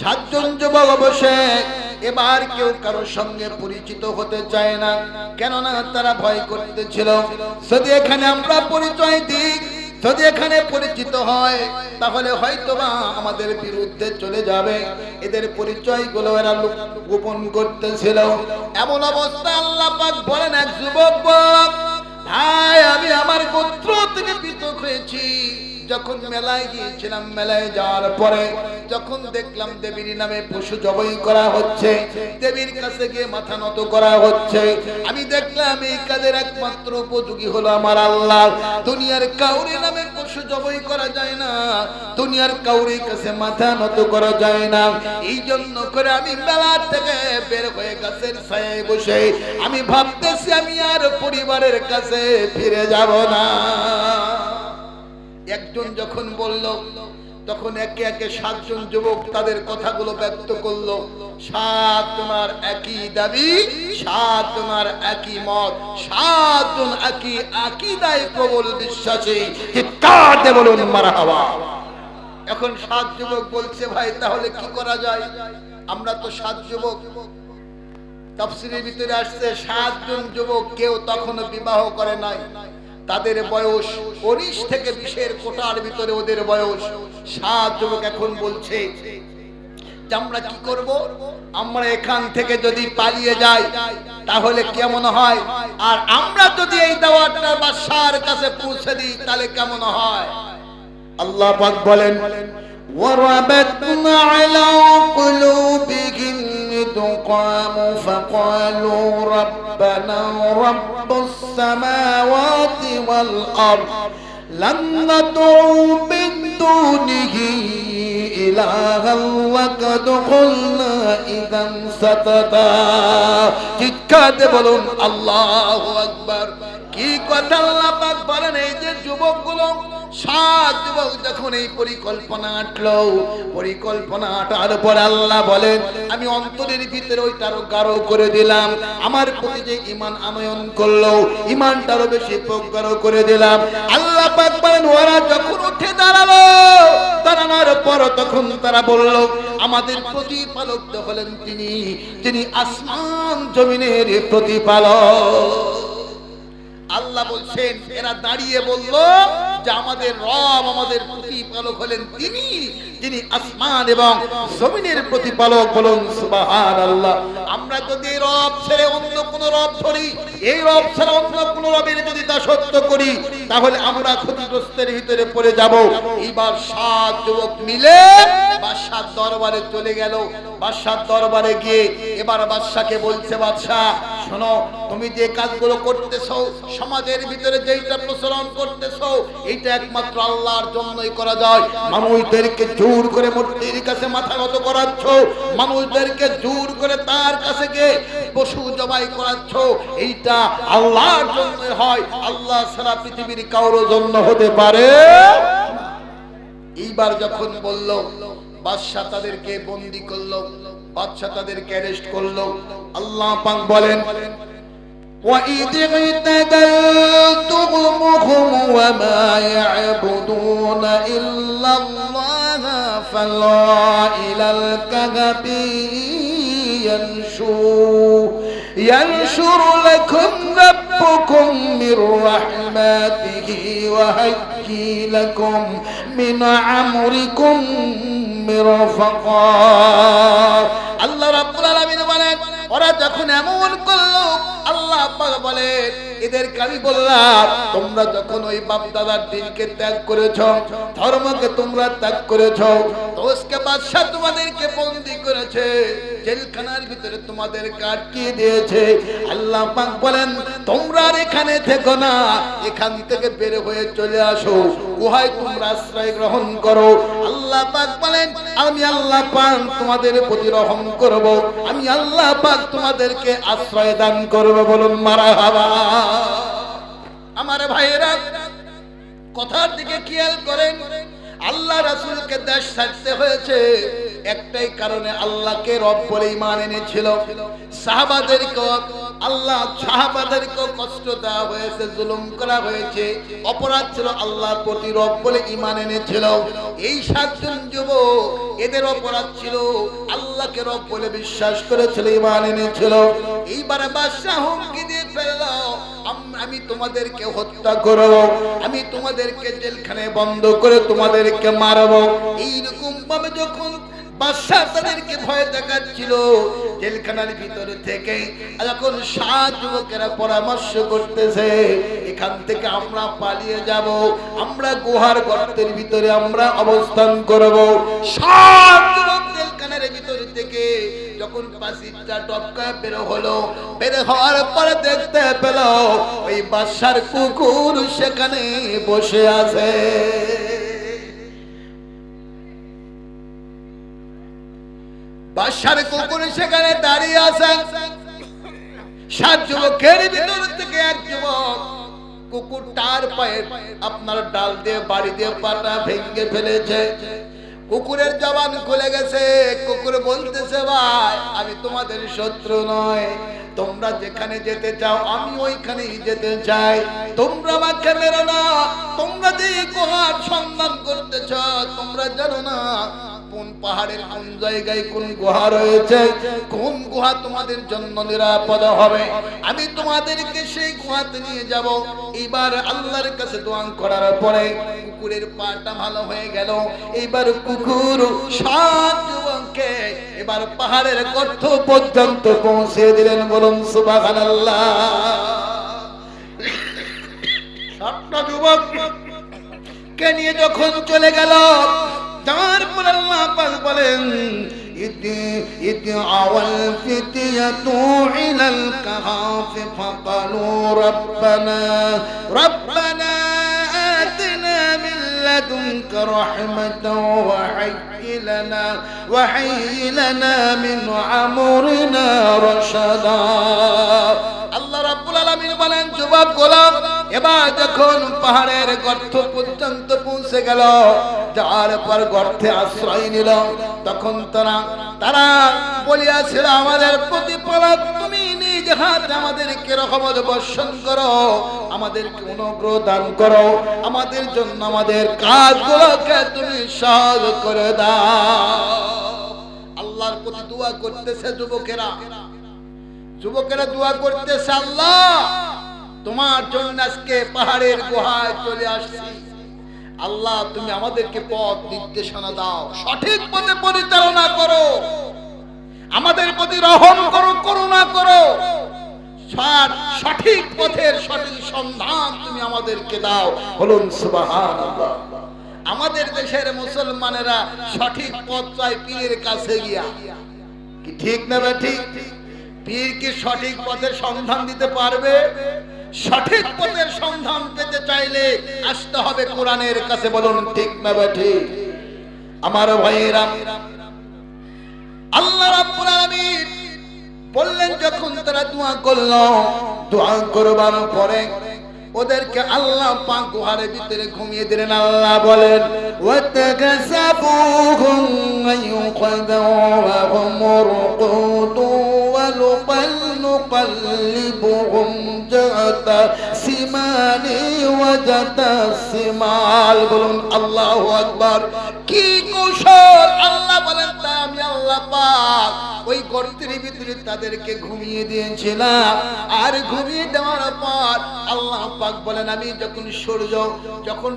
7 জন যুবক বসে এবার কেউ কারোর সঙ্গে পরিচিত হতে চায় না, কেননা তারা ভয় করতেছিল যদি এখানে আমরা পরিচয় দিই, যদি এখানে পরিচিত হয় তাহলে হয়তোবা আমাদের বিরুদ্ধে চলে যাবে। এদের পরিচয়গুলো এরা গোপন করতেছিল। এমন অবস্থা আল্লাহ পাক বলেন, এক যুবক বল, ভাই আমি আমার গোত্র থেকে পৃথক হয়েছি। যখন মেলায় গিয়েছিলাম, মেলায় যাওয়ার পরে যখন দেখলাম দেবীর নামে পশু জবাই করা হচ্ছে, দেবীর কাছে গিয়ে মাথা নত করা হচ্ছে, আমি দেখলাম এই কাজের একমাত্র উপযোগী হলো আমার আল্লাহ। দুনিয়ার কাউরি নামে পশু জবাই করা যায় না, দুনিয়ার কাউরি কাছে মাথা নত করা যায় না। এই জন্য করে আমি মেলা থেকে বের হয়ে গাছের ছায়ায় বসে আমি ভাবতেছি আমি আর পরিবারের কাছে ফিরে যাব না। একজন যখন বলল, তখন একে একে 7 জন যুবক তাদের কথাগুলো ব্যক্ত করলো। 7 তোমার একই দাবি, 7 তোমার একই মত, 7 জন একই আকীদায় প্রবল বিশ্বাসী। চিৎকার দিয়ে বলুন মারহাবা। এখন 7 যুবক বলছে, ভাই তাহলে কি করা যায়? আমরা তো 7 যুবক, তাফসীরের ভিতরে আসছে 7 জন যুবক কেউ তখনো বিবাহ করে নাই, তাদের বয়স 19 থেকে 20-এর কোটার ভিতরে ওদের বয়স। 7 যুবক এখন বলছে যে আমরা কি করব, আমরা এখান থেকে যদি পালিয়ে যাই তাহলে কেমন হয়, আর আমরা যদি এই দাওয়াতটা বাদশার কাছে পৌঁছে দিই তাহলে কেমন হয়। আল্লাহ পাক বলেন وَرَبَطْنَا عَلَى قُلُوبِهِمْ إِذْ قَامُوا فَقَالُوا رَبَّنَا رَبُّ السَّمَاوَاتِ وَالْأَرْضِ لَن نَّدْعُوَ مِن دُونِهِ إِلَٰهًا وَقَدْ قُلْنَا إِذًا شَطَطًا। চিৎকার দিয়ে বলুন আল্লাহু আকবার। কি কথা আল্লাহ পাক বলেন, এই যে যুবকগুলো 7 যুবক যখন এই পরিকল্পনা আটলো, পরিকল্পনা আটার পর আল্লাহ বলেন আমি অন্তরের ভিতরে ওইটারও গাঢ় করে দিলাম, আমার প্রতি যে ঈমান আনয়ন করলো ঈমানটারও বেশি প্রগাঢ় করে দিলাম। আল্লাহ পাক বলেন ওরা যখন উঠে দাঁড়ালো, দাঁড়ানোর পর তখন তারা বলল আমাদের প্রতিপালক তো হলেন তিনি, যিনি আসমান জমিনের প্রতিপালক। আল্লাহ বলছেন এরা দাঁড়িয়ে বলল যে আমাদের রব, আমাদের প্রতিপালক হলেন তিনি, যিনি আসমান এবং জমিনের প্রতিপালক। বলুন সুবহানাল্লাহ। আমরা যদি রব ছেড়ে অন্য কোন রব ধরি, এই রব ছাড়া অন্য কোন রবের যদি দাসত্ব করি তাহলে আমরা ক্ষতিগ্রস্তের ভিতরে পড়ে যাব। এইবার 7 যুবক মিলে বাদশার দরবারে চলে গেল। বাদশার দরবারে গিয়ে এবার বাদশাকে বলছে বাদশা শোনো, তুমি যে কাজগুলো করতেছো, সমাজের ভিতরে যেইটা প্রচলন করতেছো, এইটা একমাত্র আল্লাহর জন্যই করা যায়। মানুষদেরকে জোর করে মূর্তির কাছে মাথা নত করাচ্ছ, মানুষদেরকে জোর করে তার কাছে গিয়ে পশু জবাই করাচ্ছ, এইটা আল্লাহর জন্যই হয়, আল্লাহ ছাড়া পৃথিবীর কারোর জন্য হতে পারে। এইবার যখন বলল বাদশা তাদেরকে বন্দী করলো, বাদশা তাদেরকে অ্যারেস্ট করলো। আল্লাহ পাক বলেন وَإِذِ اعْتَزَلْتُمُوهُمْ وَمَا يَعْبُدُونَ إِلَّا اللَّهَ فَالْغَوْا إِلَى الْكَهْفِ يَنشُرُ لَكُمْ رَبُّكُمْ مِنْ رَحْمَتِهِ وَيُهَيِّئْ لَكُمْ مِنْ أَمْرِكُمْ مِرْفَقًا। আল্লাহ রাব্বুল আলামিন বলেন ওরা যখন এমন করলো, আল্লাহ পাক বলে এদেরকে আমি বললাম তোমরা যখন ওই বাপ দাদার দিনকে ত্যাগ করেছো, ধর্মকে তোমরা ত্যাগ করেছো, তো আজকে বাদশা তোমাদেরকে বন্দী করেছে, জেলখানার ভিতরে তোমাদেরকে আটকিয়ে দিয়েছে। আল্লাহ পাক বলেন তোমরা আর এখানে থেকো না, এখান থেকে বের হয়ে চলে আসো, গুহায় তোমরা আশ্রয় গ্রহণ করো। আল্লাহ পাক বলেন আমি আল্লাহ পাক তোমাদের প্রতি রহম করব, আমি আল্লাহ পাক তোমাদেরকে আশ্রয় দান করব। বলুন মারহাবা। আমার ভাইয়েরা কথার দিকে খেয়াল করেন, আল্লাহ রাসূলকে দেশ ছাড়তে হয়েছে একটাই কারণে, আল্লাহকে রব বলে ঈমান এনেছিল। সাহাবাদেরকে কষ্ট দেওয়া হয়েছে, জুলুম করা হয়েছে, অপরাধ ছিল, আল্লাহর প্রতি রব বলে ঈমান এনেছিল। এই 7 জন যুবক এদের অপরাধ ছিল, আল্লাহকে রব বলে বিশ্বাস করেছিল, ঈমান এনেছিল। এইবারে বাদশা হুমকি দিয়ে ফেলল আমি তোমাদেরকে হত্যা করব, আমি তোমাদেরকে জেলখানায় বন্ধ করে তোমাদেরকে মারব। এইরকম ভাবে যখন বাদশা তাদেরকে ভয় দেখাচ্ছিল, জেলখানার ভিতরে থেকে যখন 7 যুবকেরা পরামর্শ করতেছে এখান থেকে আমরা পালিয়ে যাব, আমরা গুহার গর্তের ভিতরে আমরা অবস্থান করব। 7 যুবক জেলখানার ভিতর থেকে যখন পাশিটা টপকায় বের হলো, বের হওয়ার পরে দেখতে পেল ওই বাদশার কুকুর সেখানে বসে আছে। বাদশার কুকুর সেখানে দাঁড়িয়ে আছে। 7 যুবকের ভিতর থেকে এক যুবক কুকুরটার পায়ে আপনার ডাল দিয়ে বাড়ি দিয়ে পাটা ভেঙে ফেলেছে। কুকুরের জবান খুলে গেছে। কুকুর বলতেছে ভাই আমি তোমাদের শত্রু নয়, তোমরা যেখানে যেতে চাও আমি ওইখানেই যেতে চাই, তোমরা আমাকে মেরো না। তোমরা যে গুহার সন্ধান করতেছ তোমরা জানো না কোন পাহাড়ের কোন জায়গায় কোন গুহা রয়েছে, কোন গুহা তোমাদের জন্য নিরাপদ হবে, আমি তোমাদেরকে সেই গুহাতে নিয়ে যাব। এবার আল্লাহর কাছে দোয়া করার পরে কুকুরের পাটা ভালো হয়ে গেল। এবার কুকুর সাত যুবককে এবার পাহাড়ের গর্ত পর্যন্ত পৌঁছে দিলেন। বলুন সুবহানাল্লাহ। সাতটা যুবক কে নিয়ে যখন চলে গেল, তারপর আল্লাহ পাক বলেন إذ أوى الفتية إلى الكهف فقالوا ربنا آتنا من لدنك رحمة وهيئ لنا من أمرنا رشدا। আল্লাহ রাব্বুল আলামিন বলেন, যুবক গোলাম এবার যখন পাহাড়ের গর্ত পর্যন্ত পৌঁছে গেল, যাওয়ার পর গর্তে আশ্রয় নিল, তখন তারা বলিয়াছিল, আমাদের প্রতিপালক তুমি নিজ হাতে আমাদেরকে রহমত বর্ষণ করো, আমাদেরকে অনুগ্রহ দান করো, আমাদের জন্য আমাদের কাজগুলোকে তুমি সহজ করে দাও। আল্লাহর প্রতি দোয়া করতেছে যুবকেরা দোয়া করতেছে, আল্লাহ তোমার জন্য আজকে পাহাড়ের গুহায় চলে আসছি, আল্লাহ তুমি আমাদেরকে পথ নির্দেশনা দাও, সঠিক পথে পরিচালনা করো, আমাদের প্রতি রহম করো, করুণা করো, সঠিক পথের সঠিক সন্ধান তুমি আমাদেরকে দাও। বলুন সুবহানাল্লাহ। আমাদের দেশের মুসলমানেরা সঠিক পথ চায় পীরের কাছে গিয়া, কি ঠিক না ঠিক? পীর কি সঠিক পথের সন্ধান দিতে পারবে? সঠিক পথের সন্ধান পেতে চাইলে আসতে হবে কোরআনের কাছে। বলুন ঠিক না ঠিক? আমার ভাইয়েরা, আল্লাহ রাব্বুল আলামিন বললেন, যখন তারা দোয়া করলো, দোয়া করবার পরে ওদেরকে আল্লাহ পাক গুহার ভিতরে ঘুমিয়ে দিলেন। আল্লাহ বলেন, ওয়াতাকাসাবুহুম আইয়ুকাদু ওয়া হুম রুকুদু ওয়া নুকাল্লিবুহুম জাতা সিমানি ওয়া জাতা সিমাল। বলুন আল্লাহু আকবার। কি কৌশল! আল্লাহ বলেন, তা আমি আল্লাহ পাক ওই গর্তের ভিতরে তাদেরকে ঘুমিয়ে দিয়েছিলাম, আর ঘুমিয়ে দেওয়ার পর আল্লাহ পাক বলেন, আমি যখন যখন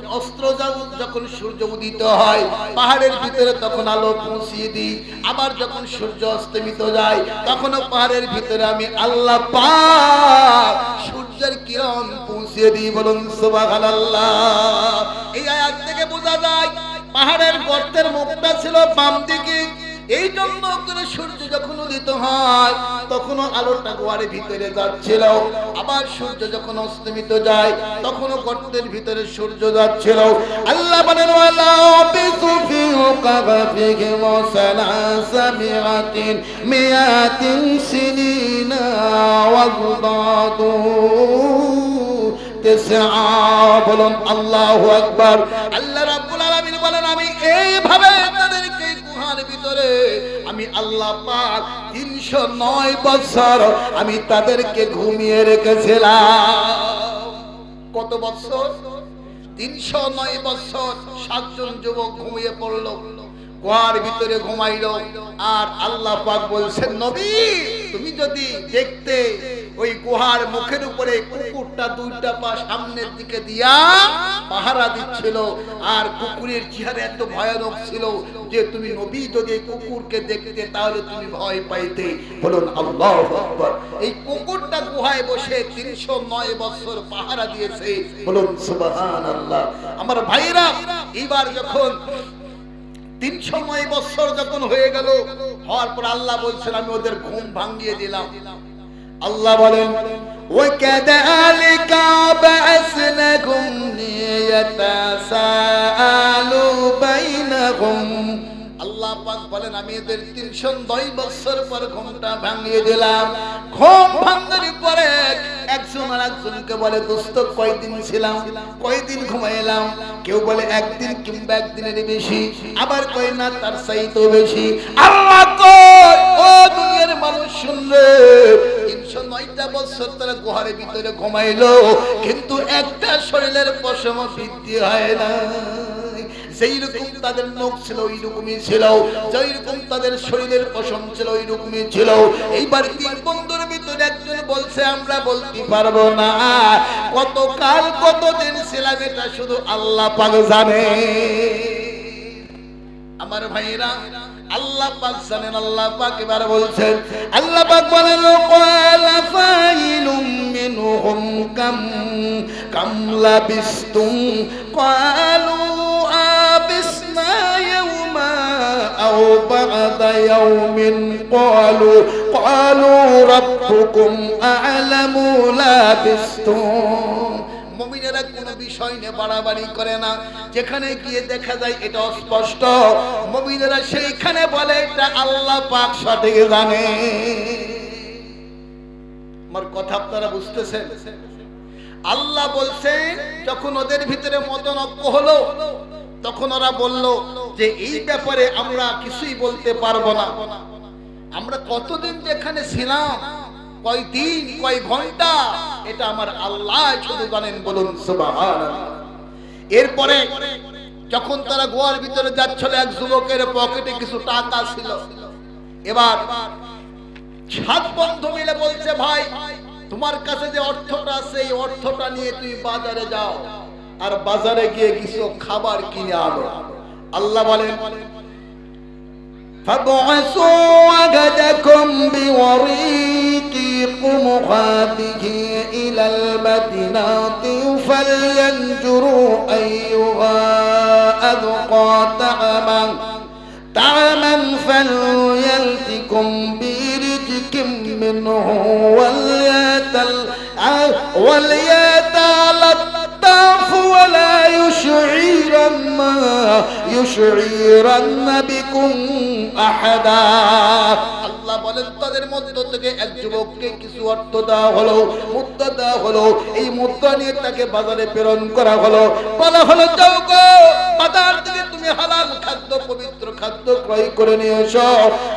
সূর্য উদিত হয় পাহাড়ের ভিতরে তখন আলো পৌঁছিয়ে দিই, আবার যখন সূর্য অস্তমিত যায় তখনও পাহাড়ের ভিতরে আমি আল্লাহ পাক সূর্যের কিরণ পৌঁছিয়ে দিই। বলুন সুবহানাল্লাহ। এই আয়াত থেকে বোঝা যায় পাহাড়ের গর্তের মুখটা ছিল বাম দিকে, এই জন্য করে সূর্য যখন উদিত হয় তখনও আলোটা গুহার ভিতরে যাচ্ছিল, আবার সূর্য যখন অস্তমিত যায় তখনও গর্তের ভিতরে সূর্য যাচ্ছিল। আল্লাহ বলেন, ওয়ালা বিসুফি কাফিহিম সালাসামিআতিন সিনিনা ওয়াজদাদু তিসআ। বলুন আল্লাহু আকবার। আল্লাহ রাব্বুল আলামিন বলেন, আমি এইভাবে তাদেরকে গুহার ভিতরে আমি আল্লাহ পাক 309 বছর আমি তাদেরকে ঘুমিয়ে রেখেছিলাম। কত বছর? 309 বছর। 7 জন যুবক ঘুমিয়ে পড়লো, গুহার ভিতরে ঘুমাইলো। আর আল্লাহ পাক বলছেন, নবী তুমি যদি দেখতে ওই গুহার মুখের উপরে কুকুরটা 2টা পা সামনের দিকে দিয়া পাহারা দিচ্ছিল, আর কুকুরের চেহারা এত ভয়ানক ছিল যে তুমি নবী যদি এই কুকুরকে দেখতে তাহলে তুমি ভয় পাইতে। বলুন আল্লাহু আকবার। এই কুকুরটা গুহায় বসে 309 বছর পাহারা দিয়েছে। বলুন সুবহানাল্লাহ। আমার ভাইরা, এবার যখন 309 বছর যখন হয়ে গেল, হওয়ার পর আল্লাহ বলছেন, আমি ওদের ঘুম ভাঙিয়ে দিলাম। আল্লাহ বলেন, ওয়াকাযালিকা বা'সনাকুম লিয়াতাসাআলু বাইনাকুম। আল্লাহ পাক বলেন, আমি এদের 309 বছর পর ঘুমটা ভাঙিয়ে দিলাম। ঘুম ভাঙার পরে একজন আর একজনকে বলে, দোস্ত কয়দিন ছিলাম, কয়দিন ঘুমাইলাম? কেউ বলে একদিন কিংবা একদিনের বেশি, আবার কয় না তার চাইতেও বেশি। আল্লাহ কয়, ও দুনিয়ার মানুষ শুনলে, 309টা বছর তারা গুহার ভিতরে ঘুমাইলো, কিন্তু একটা শরীরের পশম বৃদ্ধি হয় না। যেই রকম তাদের নখ ছিল ওই রকমই ছিল, যেই রকম তাদের শরীরের পশম ছিল ওই রকমই ছিল। এইবার তিন বন্ধুর ভিতরে একজন বলছে আমরা বলতে পারবো না, কতকাল কতদিন ছিলাম এটা শুধু আল্লাহ পাক জানে। আমার ভাইরা আল্লাহ পাক জানেন। আল্লাহ পাক এবার বলছেন, আল্লাহ পাক বলেন ক্বালা ফাইলুম মিনহুম কাম লাবিস্তুম ক্বালু আবিসনা ইয়াওমা আও বা'দা ইয়াওমিন ক্বালু রাব্বুকুম আ'লামু লাবিস্তুম। মুমিনেরা কোনো বিষয় নিয়ে বাড়াবাড়ি করে না, যেখানে গিয়ে দেখা যায় এটা স্পষ্ট, মুমিনেরা সেইখানে বলে এটা আল্লাহ পাক সঠিক জানে। আমার কথা আপনারা বুঝতেছেন? আল্লাহ বলছেন যখন ওদের ভিতরে মতনৈক্য হলো তখন ওরা বলল যে এই ব্যাপারে আমরা কিছুই বলতে পারবো না। আমরা কতদিন যেখানে ছিলাম, কয় দিন কয় ঘন্টা, এটা আমার আল্লাহ শুধু জানেন, বলুন সুবহানাল্লাহ। এরপরে যখন তারা গোয়ার ভিতরে যাচ্ছিল, এক যুবকের পকেটে কিছু টাকা ছিল। এবার সাত বন্ধু মিলে বলছে, ভাই তোমার কাছে যে অর্থটা আছে এই অর্থটা নিয়ে তুই বাজারে যাও, আর বাজারে গিয়ে কিছু খাবার কিনে আনো। আল্লাহ বলেন فابعثوا وحدكم بوريقكم هذه إلى المدينة فلينظروا أيها أذقى طعما فليأتكم برزق منه وليتلطف ولا يشعرن بكم أحدا। আল্লাহ বলেন তাদের মধ্য থেকে এক যুবককে কিছু অর্থ দেওয়া হলো, মুদ্রা দেওয়া হলো। এই মুদ্রা নিয়ে তাকে বাজারে প্রেরণ করা হলো। বলা হলো যাও গো বাজার থেকে তুমি হালাল খাদ্য, পবিত্র খাদ্য ক্রয় করে নিয়ে এসো।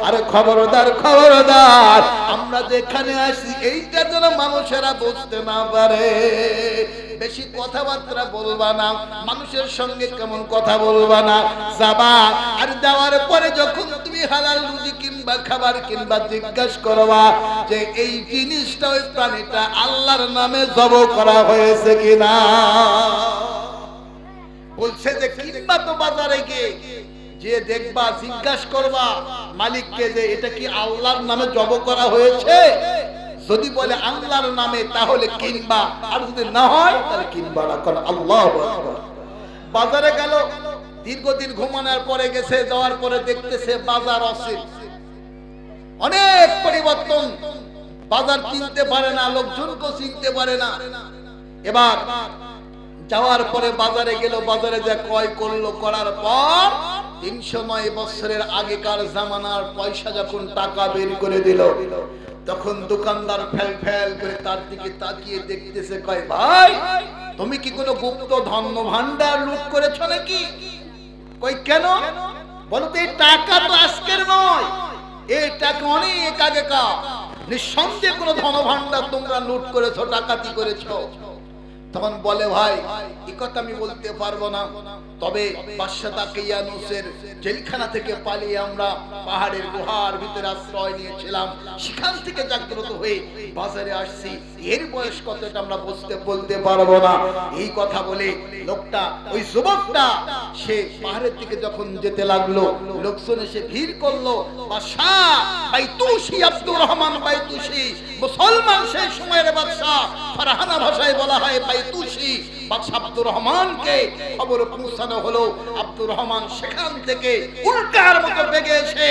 আর খবরদার খবরদার, আমরা যেখানে আসি এইটা যেন মানুষেরা বুঝতে না পারে। বেশি কথাবার্তা বলবা না, মানুষের সঙ্গে কেমন কথা বলবা না। যাবা, আর যাওয়ার পরে যখন তুমি হালাল রুজি কিংবা খাবার কিংবা জিজ্ঞাসা করবা যে এই জিনিসটা ওই প্রাণীটা আল্লাহর নামে জবাই করা হয়েছে কিনা, বলছে যে কিংবা তো বাজারে গিয়ে যে দেখবা, জিজ্ঞাসা করবা মালিককে যে এটা কি আল্লাহর নামে জবাই করা হয়েছে। যদি বলে আল্লাহর নামে তাহলে কিনবা, আর যদি না হয় তাহলে কিনবা না। কারণ আল্লাহু আকবার। বাজারে গেল, দীর্ঘদিন ঘুমানোর পরে গেছে, যাওয়ার পরে দেখতেছে বাজার অস্থির, অনেক পরিবর্তন। বাজার চিনতে পারে না, লোকজনকে চিনতে পারে না। এবার যাওয়ার পরে বাজারে গেল, বাজারে যা ক্রয় করলো, করার পর 309 বছরের আগেকার জামানার পয়সা যখন টাকা বের করে দিল, তখন দোকানদার ফেল ফেল করে তার দিকে তাকিয়ে দেখতেছে, কয় ভাই তুমি কি কোনো গুপ্ত ধন্য ভান্ডার লুট করেছো নাকি? কই কেন? বলতে এই টাকা তো আজকের নয়, এই টাকা অনেক আগেকার। নিঃসন্দেহে কোনো ধন ভান্ডার তোমরা লুট করেছো, ডাকাতি করেছো। তখন বলে ভাই এই কথা আমি বলতে পারবো না, তবে বাদশা তাকিয়ানুসের জেলখানা থেকে পালিয়ে আমরা পাহাড়ের গুহার ভিতরে আশ্রয় নিয়েছিলাম, সেখান থেকে জাগ্রত হয়ে বাজারে আসছি। এর বয়স কতটা আমরা বলতে পারবো না। এই কথা বলে লোকটা, ওই যুবকটা, সে পাহাড়ের দিকে যখন যেতে লাগলো, লোকজন এসে ভিড় করলো। বাদশা বাইতুশি, আব্দুর রহমান বাইতুশি, মুসলমান সেই সময়ের বাদশা, ফারহানা ভাষায় বলা হয় বাইতুশি। বাদশা আব্দুর রহমানকে খবর পৌঁছানো হলো। আব্দুর রহমান সেখান থেকে উল্কার মতো বেগে এসে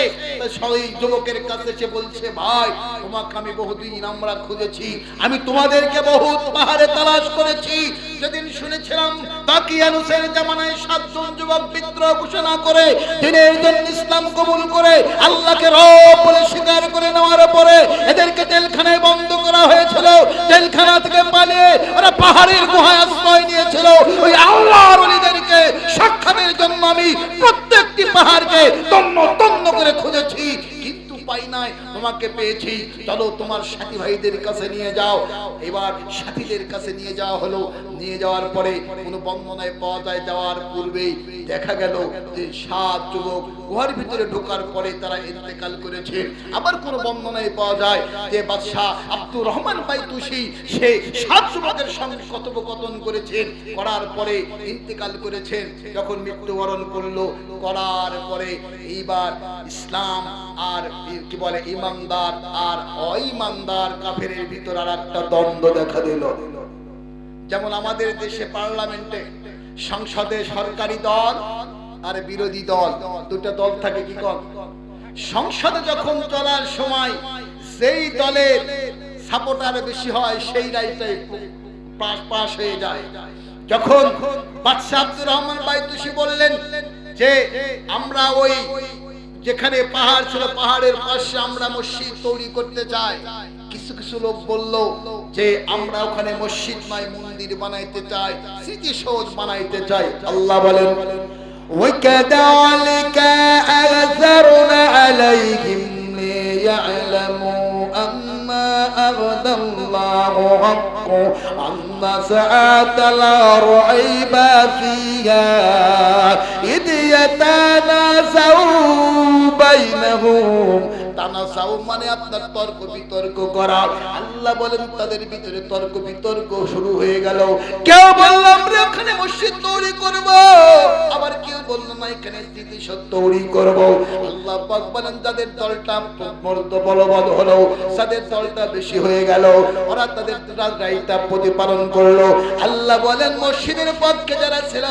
সেই যুবকের কাছে এসে বলছে, ভাই তোমাকে আমি বহুদিন আমরা খুঁজেছি, আমি তোমাদেরকে বহুত পাহাড়ে তালাশ করেছি। যেদিন শুনেছিলাম তাকিয়ানুসের জামানায় 7 জন যুবক বিদ্রোহ ঘোষণা করে দিনের জন্য ইসলাম কবুল করে আল্লাহকে রব বলে স্বীকার করে নেওয়ার পরে এদেরকে জেলখানায় বন্ধ করা হয়েছিল। জেলখানা থেকে পালিয়ে ওরা পাহাড়ের গুহায় আশ্রয় নিয়েছিল। ওই আল্লাহর ওলিদেরকে সাক্ষাতের জন্য আমি প্রত্যেকটি পাহাড়কে তন্ন তন্ন করে খুঁজেছি, কিন্তু পাই নাই। তোমাকে পেয়েছি, চলো তোমার সাথী ভাইদের কাছে নিয়ে যাও। এবার সাথীদের কাছে নিয়ে যাওয়া হলো। নিয়ে যাওয়ার পরে কোনো বর্ণনায় পাওয়া যায় যাওয়ার পূর্বেই দেখা গেল যে 7 যুবক গুহার ভিতরে ঢোকার পরে তারা ইন্তেকাল করেছে। আবার কোনো বর্ণনায় পাওয়া যায় যে বাদশাহ আব্দুর রহমান বাইতুশি সে 7 যুবকের সঙ্গে কথোপকথন করেছেন, করার পরে ইন্তেকাল করেছেন। যখন মৃত্যুবরণ করলো, করার পরে এইবার ইসলাম আর কি বলে ইমানদার আর অইমানদার কাফেরের ভিতর আর একটা দ্বন্দ্ব দেখা দিল। যেমন আমাদের দেশে পার্লামেন্টে সংসদে সরকারি দল আর বিরোধী দল, দুটো দল থাকে। কি কর সংসদে যখন চলার সময় যেই দলের সাপোর্টার বেশি হয় সেই রায়টাই পাস হয়ে যায়। যখন বাদশাহ আব্দুর রহমান বাইতুশি বললেন যে আমরা ওই যেখানে পাহাড় ছিল পাহাড়ের পাশে আমরা মসজিদ তৈরি করতে চাই, কিছু কিছু লোক বলল যে আমরা ওখানে মসজিদ নয় মন্দির বানাইতে চাই, স্মৃতিসৌধ বানাইতে চাই। আল্লাহ বলেন وَكَذَلِكَ أَأْثَرْنَا عَلَيْهِمْ لِيَعْلَمُوا أَنَّا أَرْضَ اللَّهِ حَقٌّ أَنَّ سَاعَةَ لَا رَيْبَ فِيهَا إِذْ يَتَنَازَعُونَ بَيْنَهُمْ। তানাসাউ মানে আপনার তর্ক বিতর্ক করা। আল্লাহ বলেন তাদের ভিতরে তর্ক বিতর্ক শুরু হয়ে গেল। কেউ বলল আমরা ওখানে মসজিদ তৈরি করব, আবার কেউ বলল না এখানে স্মৃতিসৌধ তৈরি করব। আল্লাহ পাক বলেন যাদের দলটা মর্দ বলবৎ হলো, যাদের দলটা বেশি হয়ে গেল, ওরা তাদের রায়টা প্রতিপালন করলো। আল্লাহ বলেন মসজিদের পক্ষে যারা ছিল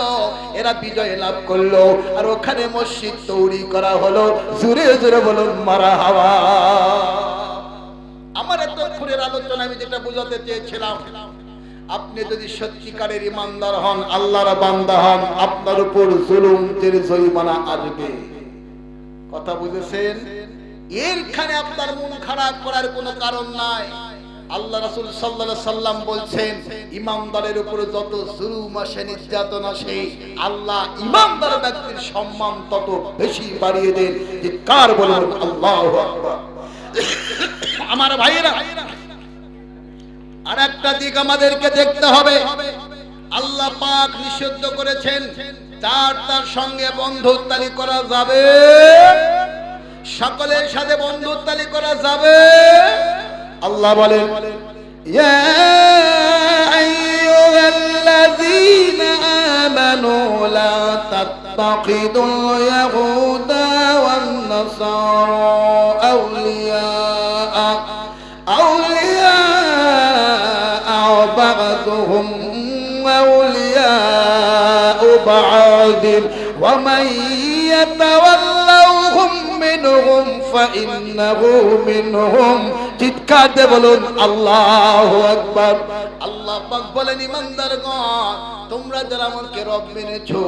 এরা বিজয় লাভ করলো, আর ওখানে মসজিদ তৈরি করা হলো। জোরে জোরে বলুন মারহাবা। আমার এতক্ষণের আলোচনা আমি যেটা বোঝাতে চেয়েছিলাম, আপনি যদি সত্যিকারের ইমানদার হন, আল্লাহর বান্দা হন, আপনার উপর জুলুমের জরিমানা আসবে। কথা বুঝেছেন? এরখানে আপনার মন খারাপ করার কোনো কারণ নাই। আল্লাহ রাসূল সাল্লাল্লাহু আলাইহি সাল্লাম বলছেন ইমানদারের উপর যত জুলুম আসে, নির্যাতন আসে, আল্লাহ ইমানদার ব্যক্তির সম্মান তত বেশি বাড়িয়ে দেন। যে কার বলুন আল্লাহু আকবার। আমার ভাইয়েরা, আর একটা দিক আমাদেরকে দেখতে হবে। আল্লাহ পাক নিষিদ্ধ করেছেন তার সঙ্গে বন্ধুত্বালি করা যাবে, সকলের সাথে বন্ধুত্বালি করা যাবে। আল্লাহ বলেন ইয়া আইয়ুহাল্লাযীনা আমানু লা তাত্তাখিদুল ইয়াহুদা ওয়ান নাসারা আউলিয়া বা'দুহুম আউলিয়া বা'দ ওয়া মান ইয়াতাওয়াল্লাহুম মিনহুম ফাইন্নাহু মিনহুম। চিৎকার দিয়ে বলুন আল্লাহু আকবার। আল্লাহ পাক বলেন ইমানদারগণ, তোমরা যারা আমাকে রব মেনেছো,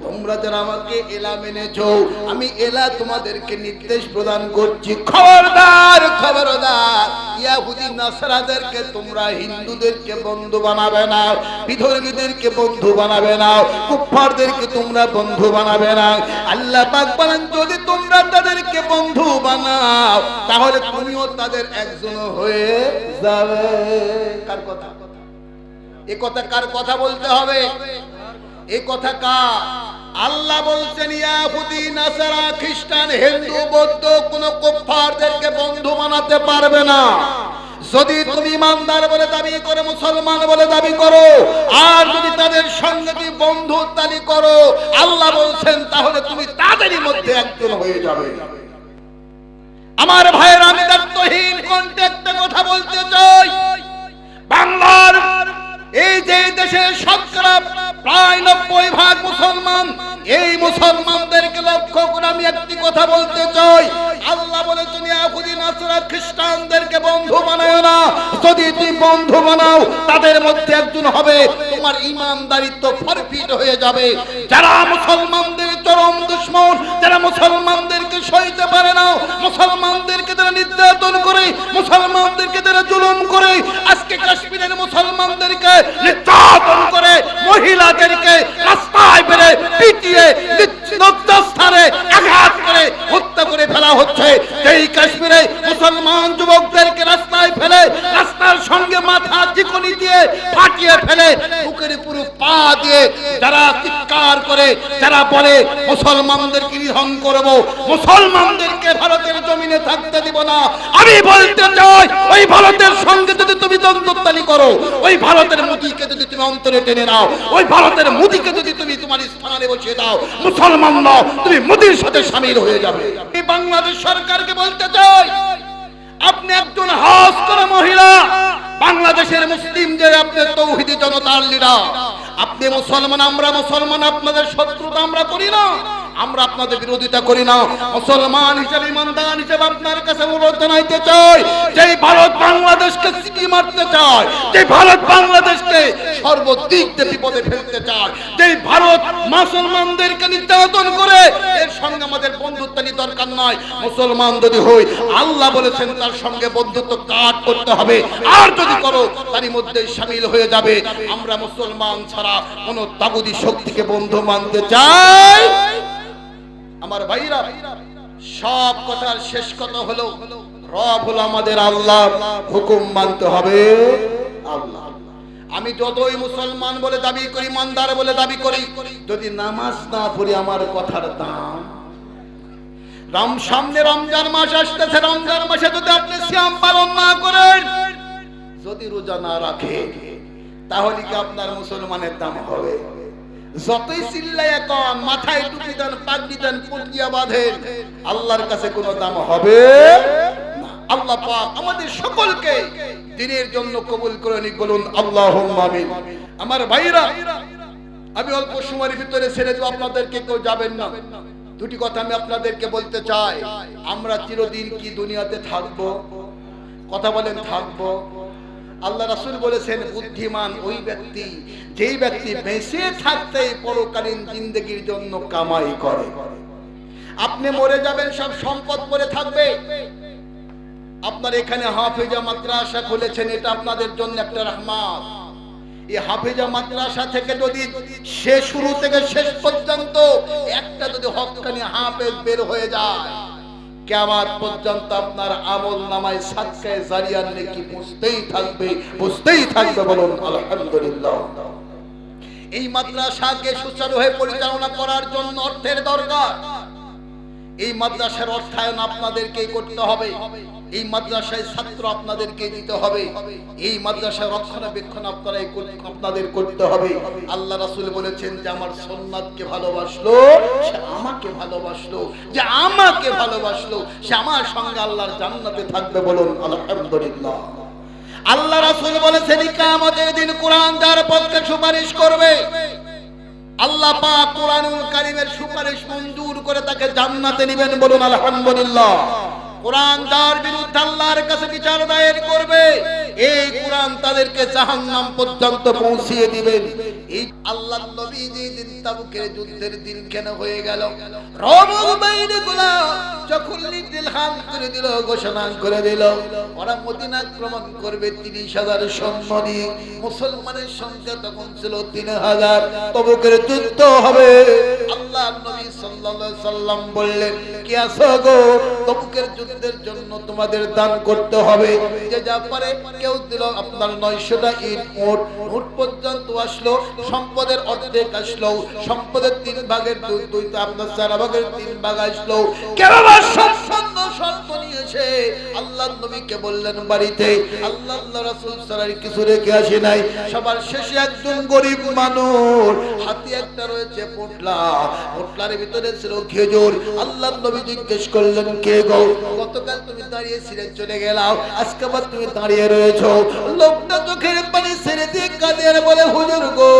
তোমরা যারা আমাকে এলা মেনেছো, আমি এলা তোমাদেরকে নির্দেশ প্রদান করছি, খবরদার খবরদার ইহুদি নাসারাদেরকে তোমরা হিন্দুদেরকে বন্ধু বানাবে না, বিধর্মীদেরকে বন্ধু বানাবে না, কুফফারদেরকে তোমরা বন্ধু বানাবে না। আল্লাহ পাক বলেন যদি তোমরা তাদেরকে বন্ধু বানাও তাহলে তুমিও তাদের একজন হয়ে যাবে। কার কথা? এই কথা কার কথা বলতে হবে? এই কথা কার? আল্লাহ বলছেন ইহুদি নাসারা খ্রিস্টান হিন্দু বৌদ্ধ কোন কুফফারদেরকে বন্ধু বানাতে পারবে না। যদি তুমি ইমানদার বলে দাবি করো, মুসলমান বলে দাবি করো, আর যদি তাদের সঙ্গে তুমি বন্ধুত্বালি করো, আল্লাহ বলছেন তাহলে তুমি তাদেরই মধ্যে একজন হয়ে যাবে। আমার ভাইয়ের, আমি দায়িত্বহীন কন্টেক্সটে কথা বলতে চাই। বাংলার এই যে দেশের শতকরা প্রায় 90% মুসলমান, এই মুসলমানদেরকে লক্ষ্য করে আমি একটি কথা বলতে চাই। আল্লাহ বলেছেন ইহুদি নাসারা খ্রিস্টানদেরকে বন্ধু বানাও না। যদি তুমি বন্ধু বানাও তাদের মধ্যে একজন হবে, তোমার ঈমানদারিত্ব ফরফিট হয়ে যাবে। যারা মুসলমানদের চরম দুশমন, যারা মুসলমানদেরকে সইতে পারে না, মুসলমানদেরকে যারা নির্যাতন করে, মুসলমানদেরকে যারা জুলুম করে, আজকে কাশ্মীরের মুসলমানদেরকে নির্যাতন করে, মহিলাদেরকে রাস্তায় বেরে পিটিয়ে লজ্জাস্থানে আঘাত করে হত্যা করে ফেলা হচ্ছে। এই কাশ্মীরে মুসলমান ফাটিয়ে ফেলে বুকের পুরো পা দিয়ে যারা চিৎকার করে, যারা বলে মুসলমানদেরকে নিধন করব, মুসলমানদেরকে ভারতের জমিনে থাকতে দিব না, আমি বলতে চাই ওই ভারতের সঙ্গে যদি তুমি দ্বন্দ্বতালি করো, ওই ভারতের মোদীকে যদি তুমি অন্তরে টেনে নাও, ওই ভারতের মোদীকে যদি তুমি তোমার স্থানে বসিয়ে দাও, মুসলমান নও, তুমি মোদীর সাথে শামিল হয়ে যাবে। এই বাংলাদেশ সরকারকে বলতে চাই, আপনি একজন হজ করা মহিলা, বাংলাদেশের মুসলিমদের আপনি তৌহিদি জনতার লিডার, আপনি মুসলমান, আমরা মুসলমান, আপনাদের শত্রুতা আমরা করি না, আমরা আপনাদের বিরোধিতা করি না। মুসলমান হিসেবে, ইমানদার হিসেবে আপনার কাছে অনুরোধ জানাইতে চাই, যে ভারত বাংলাদেশকে সিটি মারতে চায়, যে ভারত বাংলাদেশকে সর্বদিক দিয়ে বিপদে ফেলতে চায়, যে ভারত মুসলমানদেরকে নির্যাতন করে, এর সঙ্গে আমাদের বন্ধুত্বের দরকার নয়। মুসলমান যদি হই, আল্লাহ বলেছেন তার সঙ্গে বন্ধুত্ব কাট করতে হবে, আর যদি করো তারই মধ্যে শামিল হয়ে যাবে। আমরা মুসলমান ছাড়া কোন তাগুতি শক্তিকে বন্ধু মানতে চাই। আমার ভাইরা, সব কথার শেষ কথা হলো, রব হলো আমাদের আল্লাহ, হুকুম মানতে হবে আল্লাহ। আমি যতই মুসলমান বলে দাবি করি, ইমানদার বলে দাবি করি, যদি নামাজ না পড়ি আমার কথার দাম। সামনে রমজান মাস আসতেছে, রমজান মাসে যদি আপনি সিয়াম পালন না করেন, যদি রোজা না রাখেন, তাহলে কি আপনার মুসলমানের দাম হবে? যতই চিল্লাইয়া কন, মাথায় টুপি দেন, পাগড়ি দেন, পটিয়া বাঁধেন, আল্লাহর কাছে কোনো দাম হবে না। আল্লাহ পাক আমাদের সকলকে দ্বীনের জন্য কবুল করে নিক, বলুন আল্লাহুম্মা আমিন। আমার ভাইরা, আমি অল্প সময়ের ভিতরে ছেড়ে দেব, আপনাদেরকে কেউ যাবেন না। দুটি কথা আমি আপনাদেরকে বলতে চাই। আমরা চিরদিন কি দুনিয়াতে থাকবো? কথা বলেন, থাকবো। আল্লাহ রাসূল বলেছেন, বুদ্ধিমান ওই ব্যক্তি যেই ব্যক্তি বেঁচে থাকতে পরকালীন জিন্দেগির জন্য কামাই করে। আপনি মরে যাবেন, সব সম্পদ পড়ে থাকবে। আপনার এখানে হাফেজা মাদ্রাসা খুলেছেন, এটা আপনাদের জন্য একটা রহমত। এই হাফেজা মাদ্রাসা থেকে যদি শেষ শুরু থেকে শেষ পর্যন্ত একটা যদি হক্কানি হাফেজ বের হয়ে যায়, কিয়ামত পর্যন্ত আপনার আমলনামায় সাদকায়ে জারিয়ার নেকি বুঝতেই থাকবে, বলুন আলহামদুলিল্লাহ। এই মাদ্রাসাকে সুচারুভাবে পরিচালনা করার জন্য অর্থের দরকার। এই মাদ্রাসার অর্থায়ন আপনাদেরকেই করতে হবে, এই মাদ্রাসায় ছাত্র আপনাদেরকে দিতে হবে, এই মাদ্রাসার রক্ষণাবেক্ষণ আপনাদের করতে হবে। আল্লাহ রাসূল বলেছেন যে আমার সুন্নাতকে ভালোবাসলো সে আমাকে ভালোবাসলো, যে আমাকে ভালোবাসলো সে আমার সঙ্গে আল্লাহর জান্নাতে থাকবে, বলুন আলহামদুলিল্লাহ। আল্লাহ রাসূল বলেছেন কিয়ামতের দিন কোরআন যার পক্ষে সুপারিশ করবে, আল্লাহ পাক কোরআনুল কারীমের সুপারিশ মঞ্জুর করে তাকে জান্নাতে নেবেন, বলুন আলহামদুলিল্লাহ। কোরআন যার বিরুদ্ধে আল্লাহর কাছে বিচার দায়ের করবে, এই কোরআন তাদেরকে জাহান্নাম পর্যন্ত পৌঁছিয়ে দিবেন। এই আল্লাহর নবী যেদিন তাবুকের যুদ্ধের দিন কেন হয়ে গেল, রোম বাহিনীগুলো যখন লিলহাম করে দিল, ঘোষণা করে দিল ওরা মদিনা আক্রমণ করবে 30,000 সৈন্য নিয়ে, মুসলমানের সংখ্যা তখন ছিল 3,000, তাবুকের যুদ্ধ হবে। আল্লাহর নবী সাল্লাল্লাহু আলাইহি সাল্লাম বললেন, কি আছো গো, তাবুকের যুদ্ধের জন্য তোমাদের দান করতে হবে। যে যা পারে কেউ দিল আপনার 900টা ইট, উট পর্যন্ত আসলো, সম্পদের অর্ধেক আসলো, সম্পদের 3 ভাগের 2 আপনার 4 ভাগের 3 ভাগ আসলো। কেননা সম্পন্ন স্বল্প নিয়েছে, আল্লাহর নবীকে বললেন বাড়িতে আল্লাহ রাসূল সারার কিছু রেখে আসে নাই। সবার শেষে একজন গরিব মানুষ, হাতে একটা রয়েছে পোটলা, পোটলার ভিতরে ছিল খেজুর। আল্লাহর নবী জিজ্ঞেস করলেন, কে গো, গতকাল তুমি দাঁড়িয়ে ছিঁড়ে চলে গেলাও, আজকে আবার তুমি দাঁড়িয়ে রয়েছো। লোকটা চোখের পানি ছেড়ে দিয়ে কাঁদে আর বলে, হুজুর গো,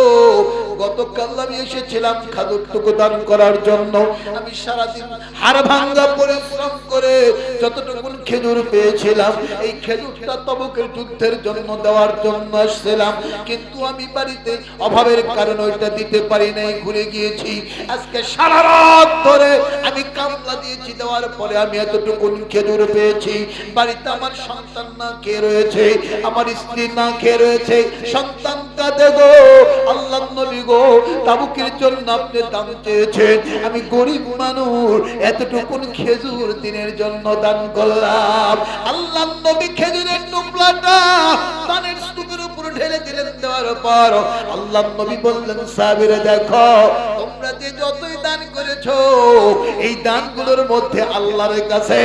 গতকাল আমি এসেছিলাম খাজুরটুকু দান করার জন্য, আমি সারাদিন হাড় ভাঙ্গা পরিশ্রম করে যতটুকু খেজুর পেয়েছিলাম, এই খেজুরটা তাবুকের যুদ্ধের জন্য দেওয়ার জন্য আসছিলাম, কিন্তু আমি বাড়িতে অভাবের কারণে ওইটা দিতে পারি নাই, ঘুরে গিয়েছি। আজকে সারা রাত ধরে আমি কামলা দিয়েছি, দেওয়ার পরে আমি এতটুকু খেজুর পেয়েছি। বাড়িতে আমার সন্তান না খেয়ে রয়েছে, আমার স্ত্রী না খেয়ে রয়েছে, সন্তান কাঁদে গো। আল্লাহর নবী গো, তাবুকের জন্য আপনি দান চেয়েছেন, আমি গরিব মানুষ, এতটুকু খেজুর দিনের জন্য দান করলাম। আল্লাহর নবী খেজুরের টুকরাটা দানের স্তূপের উপর ঢেলে দিলেন, পর আল্লাহ নবী বললেন সাহাবীরা দেখো তোমরা যে যতই দান করেছো এই দানগুলোর মধ্যে আল্লাহর কাছে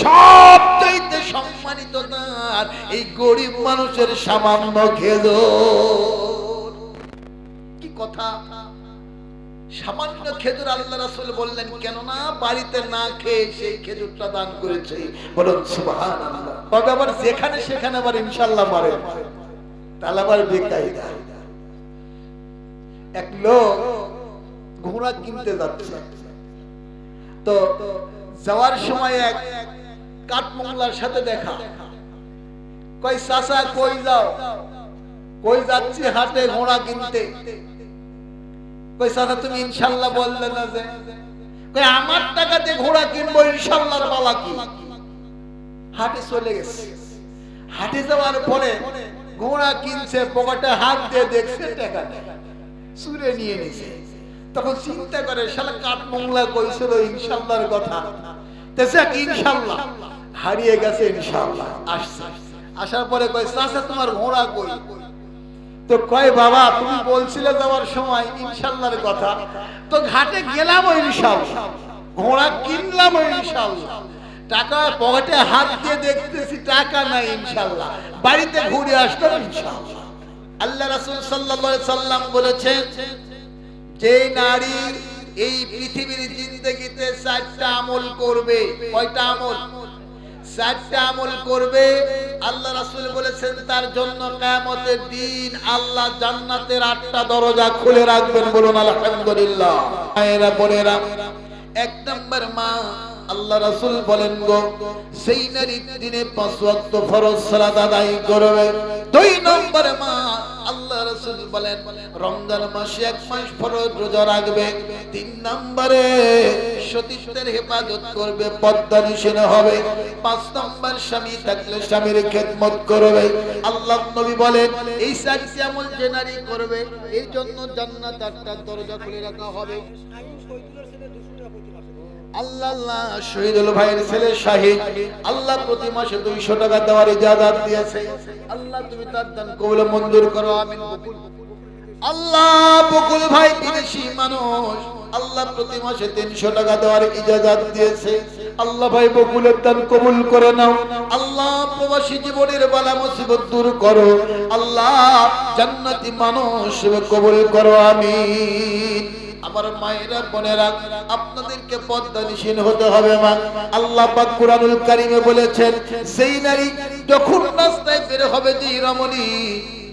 সবচেয়ে সম্মানিত দান এই গরিব মানুষের সামান্য খেজুর। কি কথা, সামান্য খেজুর আল্লাহ রাসূল বললেন কেন না বাড়িতে না খেয়ে সেই খেজুরটা দান করেছে। বলুন সুবহানাল্লাহ। তবে আবার যেখানে সেখানে আবার ইনশাআল্লাহ মারে তাহলে আবার বেকায়দা। এক লোক ঘোড়া কিনতে যাচ্ছে, তো যাওয়ার সময় এক কাঠমোংলার সাথে দেখা। কই চাচা কই যাও? কই যাচ্ছি হাটে ঘোড়া কিনতে। কই চাচা তুমি ইনশাআল্লাহ বললে না যে? কই আমার টাকাতে ঘোড়া কিনবো ইনশাআল্লাহর বালা কি। হাটে চলে গেছে, হাটে যাওয়ার পরে ঘোড়া কিনছে, পকেটে হাত দিয়ে দেখছে টাকা নেই, চুরে নিয়ে নিছে। তখন চিন্তা করে শালা কাঠমোংলা কইছিল ইনশাআল্লাহর কথা, তেছে কি ইনশাআল্লাহ হারিয়ে গেছে। ইনশাআল্লাহ আসছে, আসার পরে কই চাচা তোমার ঘোড়া কই? তো কয় বাবা তুমি বলছিলে যাওয়ার সময় ইনশাআল্লাহর কথা, তো ঘাটে গেলাম ইনশাআল্লাহ, ঘোড়া কিনলাম ইনশাআল্লাহ, টাকা পকেটে হাত দিয়ে দেখতেছি টাকা নাই ইনশাআল্লাহ, বাড়িতে ঘুরে আসলাম ইনশাআল্লাহ। আল্লাহ রাসূল সাল্লাল্লাহু আলাইহি সাল্লাম বলেছেন যে নারী এই পৃথিবীর জিন্দেগিতে 4টা আমল করবে। কয়টা আমল? 4টা আমল করবে। আল্লাহ রাসূল বলেছেন তার জন্য কিয়ামতের দিন আল্লাহ জান্নাতের 8টা দরজা খুলে রাখবেন। বলুন আলহামদুলিল্লাহ। মায়েরা বোনেরা, 1 নাম্বার মা, আল্লাহ রাসূল বলেন গো সেই নারী দিনে 5 ওয়াক্ত ফরজ সালাত আদায় করবে। 2 নম্বরে মা, আল্লাহ রাসূল বলেন রমজান মাসে 1 মাস ফরজ রোজা রাখবে। 3 নম্বরে সতীত্বের হেফাজত করবে, পর্দানিশীন হবে। 5 নম্বর স্বামী থাকলে স্বামীর খেদমত করবে। আল্লাহ নবী বলেন এই 4টি আমল যে নারী করবে এর জন্য জান্নাত 8টা দরজা খুলে রাখা হবে। আল্লাহ শহীদুল ভাইয়ের ছেলে শাহিদ, আল্লাহ প্রতি মাসে 200 টাকা দেওয়ার ইজাজত দিয়েছে। আল্লাহ তুমি তার দান কবুল মঞ্জুর করো, আমিন। আল্লাহ বকুল ভাই বিদেশি মানুষ, আল্লাহ প্রতি মাসে 300 টাকা দেওয়ার ইজাজত দিয়েছে। আল্লাহ ভাই বকুলের দান কবুল করে নাও। আল্লাহ প্রবাসী জীবনের বালা মুসিবত দূর করো। আল্লাহ জান্নাতি মানুষ কবুল করো, আমিন। আমার মায়েরা বোনেরা, আপনাদেরকে পর্দানিশীন হতে হবে মা। আল্লাহ পাক কুরআনুল কারীমে বলেছেন সেই নারী যখন রাস্তায় বের হবে, যে রমণী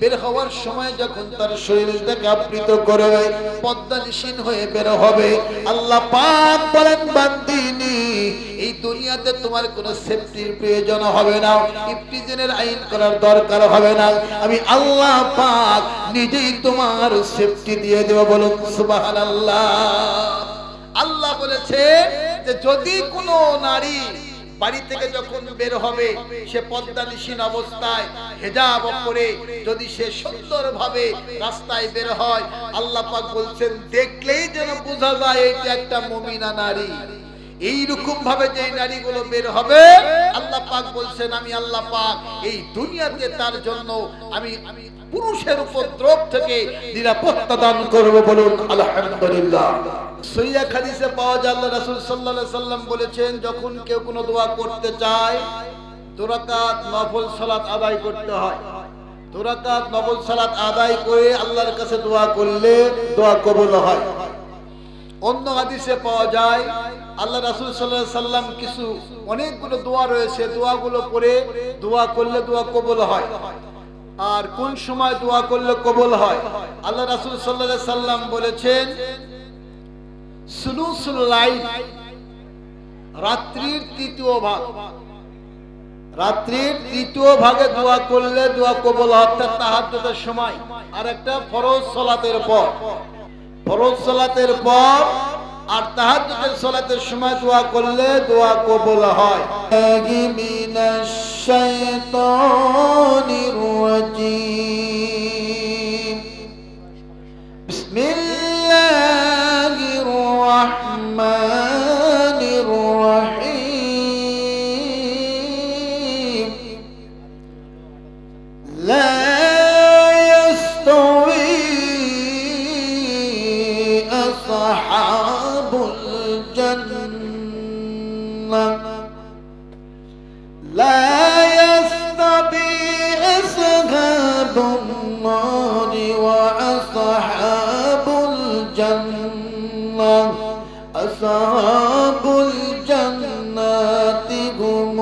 বের হওয়ার সময় যখন তার শরীরটাকে আবৃত করবে, পর্দানিশীন হয়ে বের হবে, আল্লাহ পাক বলেন বান্দিনী এই দুনিয়াতে তোমার কোনো সেফটির প্রয়োজন হবে না, ইফতিজেনের আইন করার দরকার হবে না, আমি আল্লাহ পাক নিজেই তোমার সেফটি দিয়ে দেব। বলুন সুবহানাল্লাহ। আল্লাহ বলেছে যে যদি কোনো নারী বাড়ি থেকে যখন বের হবে সে পর্দানিশীন অবস্থায় হিজাব পরে যদি সে সুন্দরভাবে রাস্তায় বের হয়, আল্লাহ পাক বলছেন দেখলেই যেন বোঝা যায় এটা একটা মুমিনা নারী। এইরকম ভাবে যে নারীগুলো বের হবে, আল্লাহ পাক বলছেন আমি আল্লাহ পাক এই দুনিয়াতে তার জন্য আমি পুরুষের উপদ্রব থেকে নিরাপত্তা দান করব। বলুন আলহামদুলিল্লাহ। সহিহ হাদিসে পাওয়া যায় আল্লাহ রাসূল সাল্লাল্লাহু আলাইহি সাল্লাম বলেছেন যখন কেউ কোনো দোয়া করতে চায় 2 রাকাত নফল সালাত আদায় করতে হয়। 2 রাকাত নফল সালাত আদায় করে আল্লাহর কাছে দোয়া করলে দোয়া কবুল হয়। অন্য হাদিসে পাওয়া যায় আল্লাহ রাসূল সাল্লাল্লাহু আলাইহি সাল্লাম কিছু অনেকগুলো দোয়া রয়েছে, দোয়াগুলো করে দোয়া করলে দোয়া কবুল হয়। আর কোন সময় দোয়া করলে কবুল হয়, আল্লাহ রাসূল সাল্লাল্লাহু আলাইহি সাল্লাম বলেছেন সুলুসুল লাইল, রাত্রির 3য় ভাগ, রাত্রির 3য় ভাগে দোয়া করলে দোয়া কবুল হয়, অর্থাৎ তাহাজ্জুদের সময়। আর একটা ফরজ সালাতের পর, ফরজ সালাতের পর আর তাহাজ্জুদের সালাতের সময় দোয়া করলে দোয়া কবুল হয়। মিনাশ শাইতানির রাজীম, বিসমিল্লাহির রাহমানির রাহিম, লা ইয়াস্তাউ النار وأصحاب الجنة أصحاب الجنة هم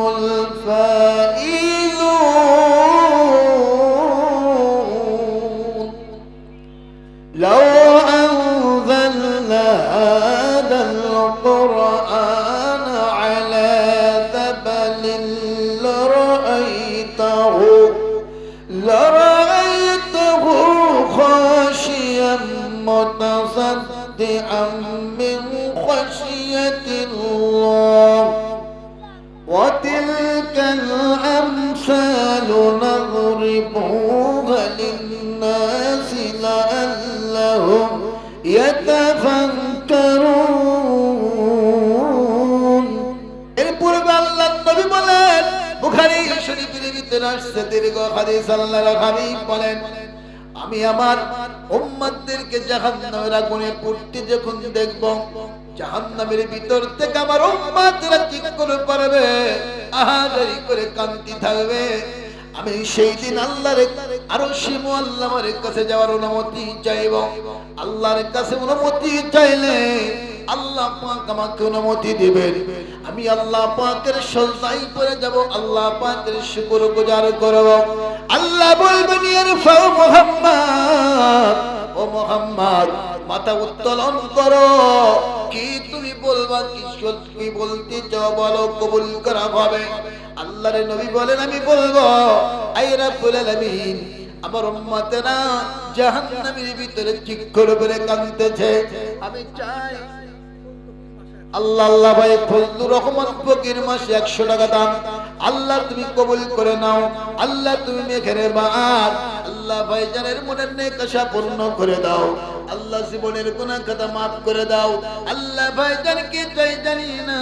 الفائزون لو أنزلنا هذا القرآن على جبل لرأيته خاشعا متصدعا من خشية الله وتلك الأمثال نضربها للناس لعلهم يتفكرون এরপূর্বে আল্লাহর নবী বলেন বুখারী শরীফের ভিতরে আসছে দীর্ঘ হাদিস আল্লাহর হাবিব বলেন আমি আমার উম্মতদেরকে জাহান্নামের আগুনে পুড়তে যখন দেখব জাহান্নামের ভিতর থেকে আমার উম্মতরা চিৎকার করবে আহাজারি করে কান্তি থাকবে আমি সেই দিন আল্লাহর আরশে মুআল্লামার কাছে যাওয়ার অনুমতি চাইব আল্লাহর কাছে অনুমতি চাইলে আল্লাহ পাক আমাকে অনুমতি দিবেন আমি আল্লাহ পাকের সাজদায় পড়ে যাব আল্লাহ পাকের শুকরগুজার করব আল্লাহ বলবেন ইরফা মুহাম্মদ ও মুহাম্মদ মাথা উত্তোলন করো কি তুমি বলবা কি বলতে চাও বলো কবুল করা হবে আল্লাহর নবী বলেন আমি বলবো আই রাব্বুল আলামিন আমার উম্মতেরা জাহান্নামের ভিতরে চিৎকার করে কাঁদতেছে আমি চাই আল্লাহ আল্লাহ ভাই ফজলুর রহমান ফকির মাসে 100 টাকা দাম আল্লাহ তুমি কবুল করে নাও আল্লাহ তুমি মেঘের বাদ আল্লাহ ভাইজানের মনের নেক আশা পূর্ণ করে দাও আল্লাহ জীবনের গুনাহ খাতা maaf করে দাও আল্লাহ ভাইজান কি চাই জানি না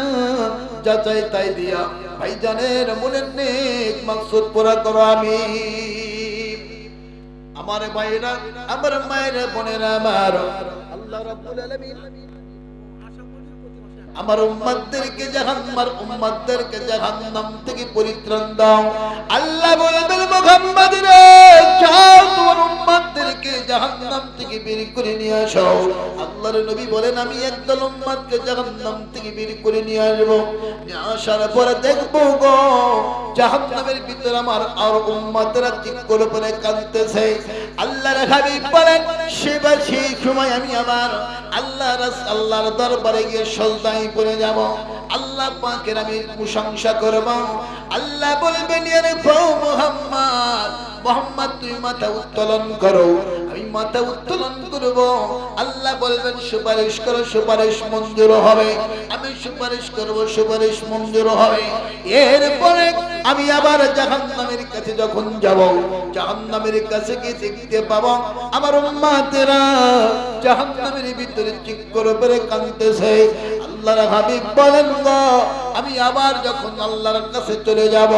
যা চাই তাই দিয়া ভাইজানের মনের নেক মাকসুদ পুরা করো আমিন আমার ভাইরা আমার মায়েরা বোনেরা আমার আল্লাহ রাব্বুল আলামিন আমার উম্মতদেরকে জাহান্নাম থেকে পরিত্রাণ দাও আল্লাহ বলবেন মুহাম্মদ রে যাও তোমার উম্মতদেরকে জাহান্নাম থেকে বের করে নিয়ে আসো আল্লাহর নবী বলেন আমি একদল উম্মতকে জাহান্নাম থেকে বের করে নিয়ে আসব নিয়ে আসার পরে দেখব গো জাহান্নামের ভিতরে আমার আর উম্মতরা চিৎকার করে কাঁদতেছে আল্লাহর হাবিব বলেন সেই সময় আমি আমার আল্লাহর দরবারে গিয়ে সাজদায় পড়ে যাব আল্লাহ পাকের আমি প্রশংসা করব আল্লাহ বলবেন ইয়া মুহাম্মদ মুহাম্মদ তুমি মাথা উত্তোলন করো আমি মাথা উত্তোলন করব আল্লাহ বলবেন সুপারিশ করো সুপারিশ মঞ্জুর হবে আমি সুপারিশ করব সুপারিশ মঞ্জুর হবে এরপরে আমি আবার জাহান্নামের কাছে যখন যাব জাহান্নামের কাছে গিয়ে দেখতে পাবো আমার উম্মতেরা জাহান্নামের ভিতরে চিৎকার করে কাঁদতেছে আল্লাহর হাবিব বলেন গো আমি আবার যখন আল্লাহর কাছে চলে যাব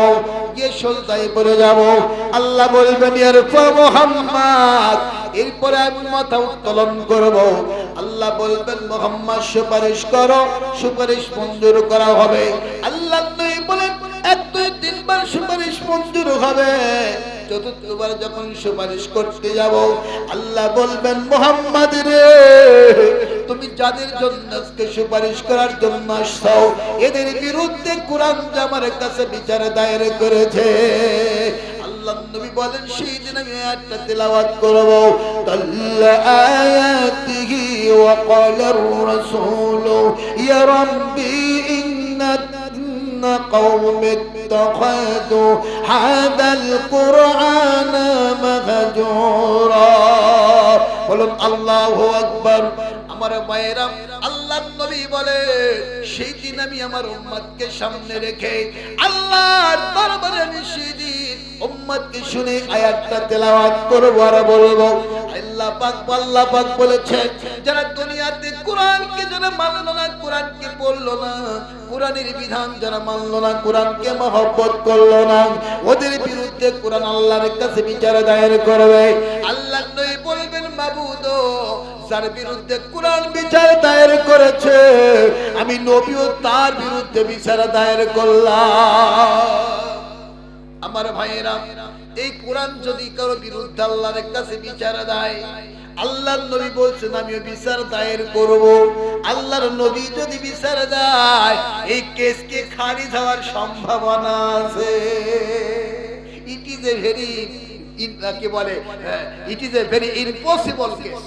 গিয়ে সাজদায় পড়ে যাব আল্লাহ বলবেন ইয়া মুহাম্মদ এরপরে আমি মাথা উত্তোলন করব আল্লাহ বলবেন মুহাম্মদ সুপারিশ করো সুপারিশ মঞ্জুর করা হবে আল্লাহ নবী বলেন 1-2-3 বার সুপারিশ মঞ্জুর হবে চতুর্থবার যখন সুপারিশ করতে যাব আল্লাহ বলবেন মুহাম্মদ রে তুমি যাদের জন্য আজকে সুপারিশ করার জন্য আসছো এদের বিরুদ্ধে কোরআন আমার কাছে বিচার দায়ের করেছে আল্লাহ নবী বলেন সেই দিন আমি আয়াতটা তেলাওয়াত করব তাল্লা আয়াতিহি ওয়া ক্বালার রাসূল ইয়া রাব্বি ইন্না قوم اتخذوا هذا القرآن مهجورا বলুন আল্লাহু আকবার আমার ভাইরা আল্লাহর নবী বলে সেই দিন আমি আমার উম্মতকে সামনে রেখে আল্লাহর দরবারে আমি সেই দিন উম্মতকে শুনে আয়াতটা তেলাওয়াত করব আর বলবো আল্লাহ পাক বলেছে যারা দুনিয়াতে কোরআনকে যারা মানলো না কোরআনকে পড়লো না কোরআনের বিধান যারা মানলো না কোরআনকে মহব্বত করলো না ওদের বিরুদ্ধে কোরআন আল্লাহর কাছে বিচার দায়ের করবে আল্লাহ নবী বলবেন মাবুদ যার বিরুদ্ধে কোরআন বিচার দায়ের করেছে আমি নবীও তার বিরুদ্ধে বিচার দায়ের করলাম আমার ভাইয়েরা, এই কোরআন যদি কারো বিরুদ্ধে আল্লাহর কাছে বিচার দেয়, আল্লাহর নবী বলছেন আমিও বিচার দায়ের করব। আল্লাহর নবী যদি বিচার দেয়, এই কেসকে খারিজ হওয়ার সম্ভাবনা আছে। ইট ইজ এ ভেরি কি বলে, it is a very impossible case.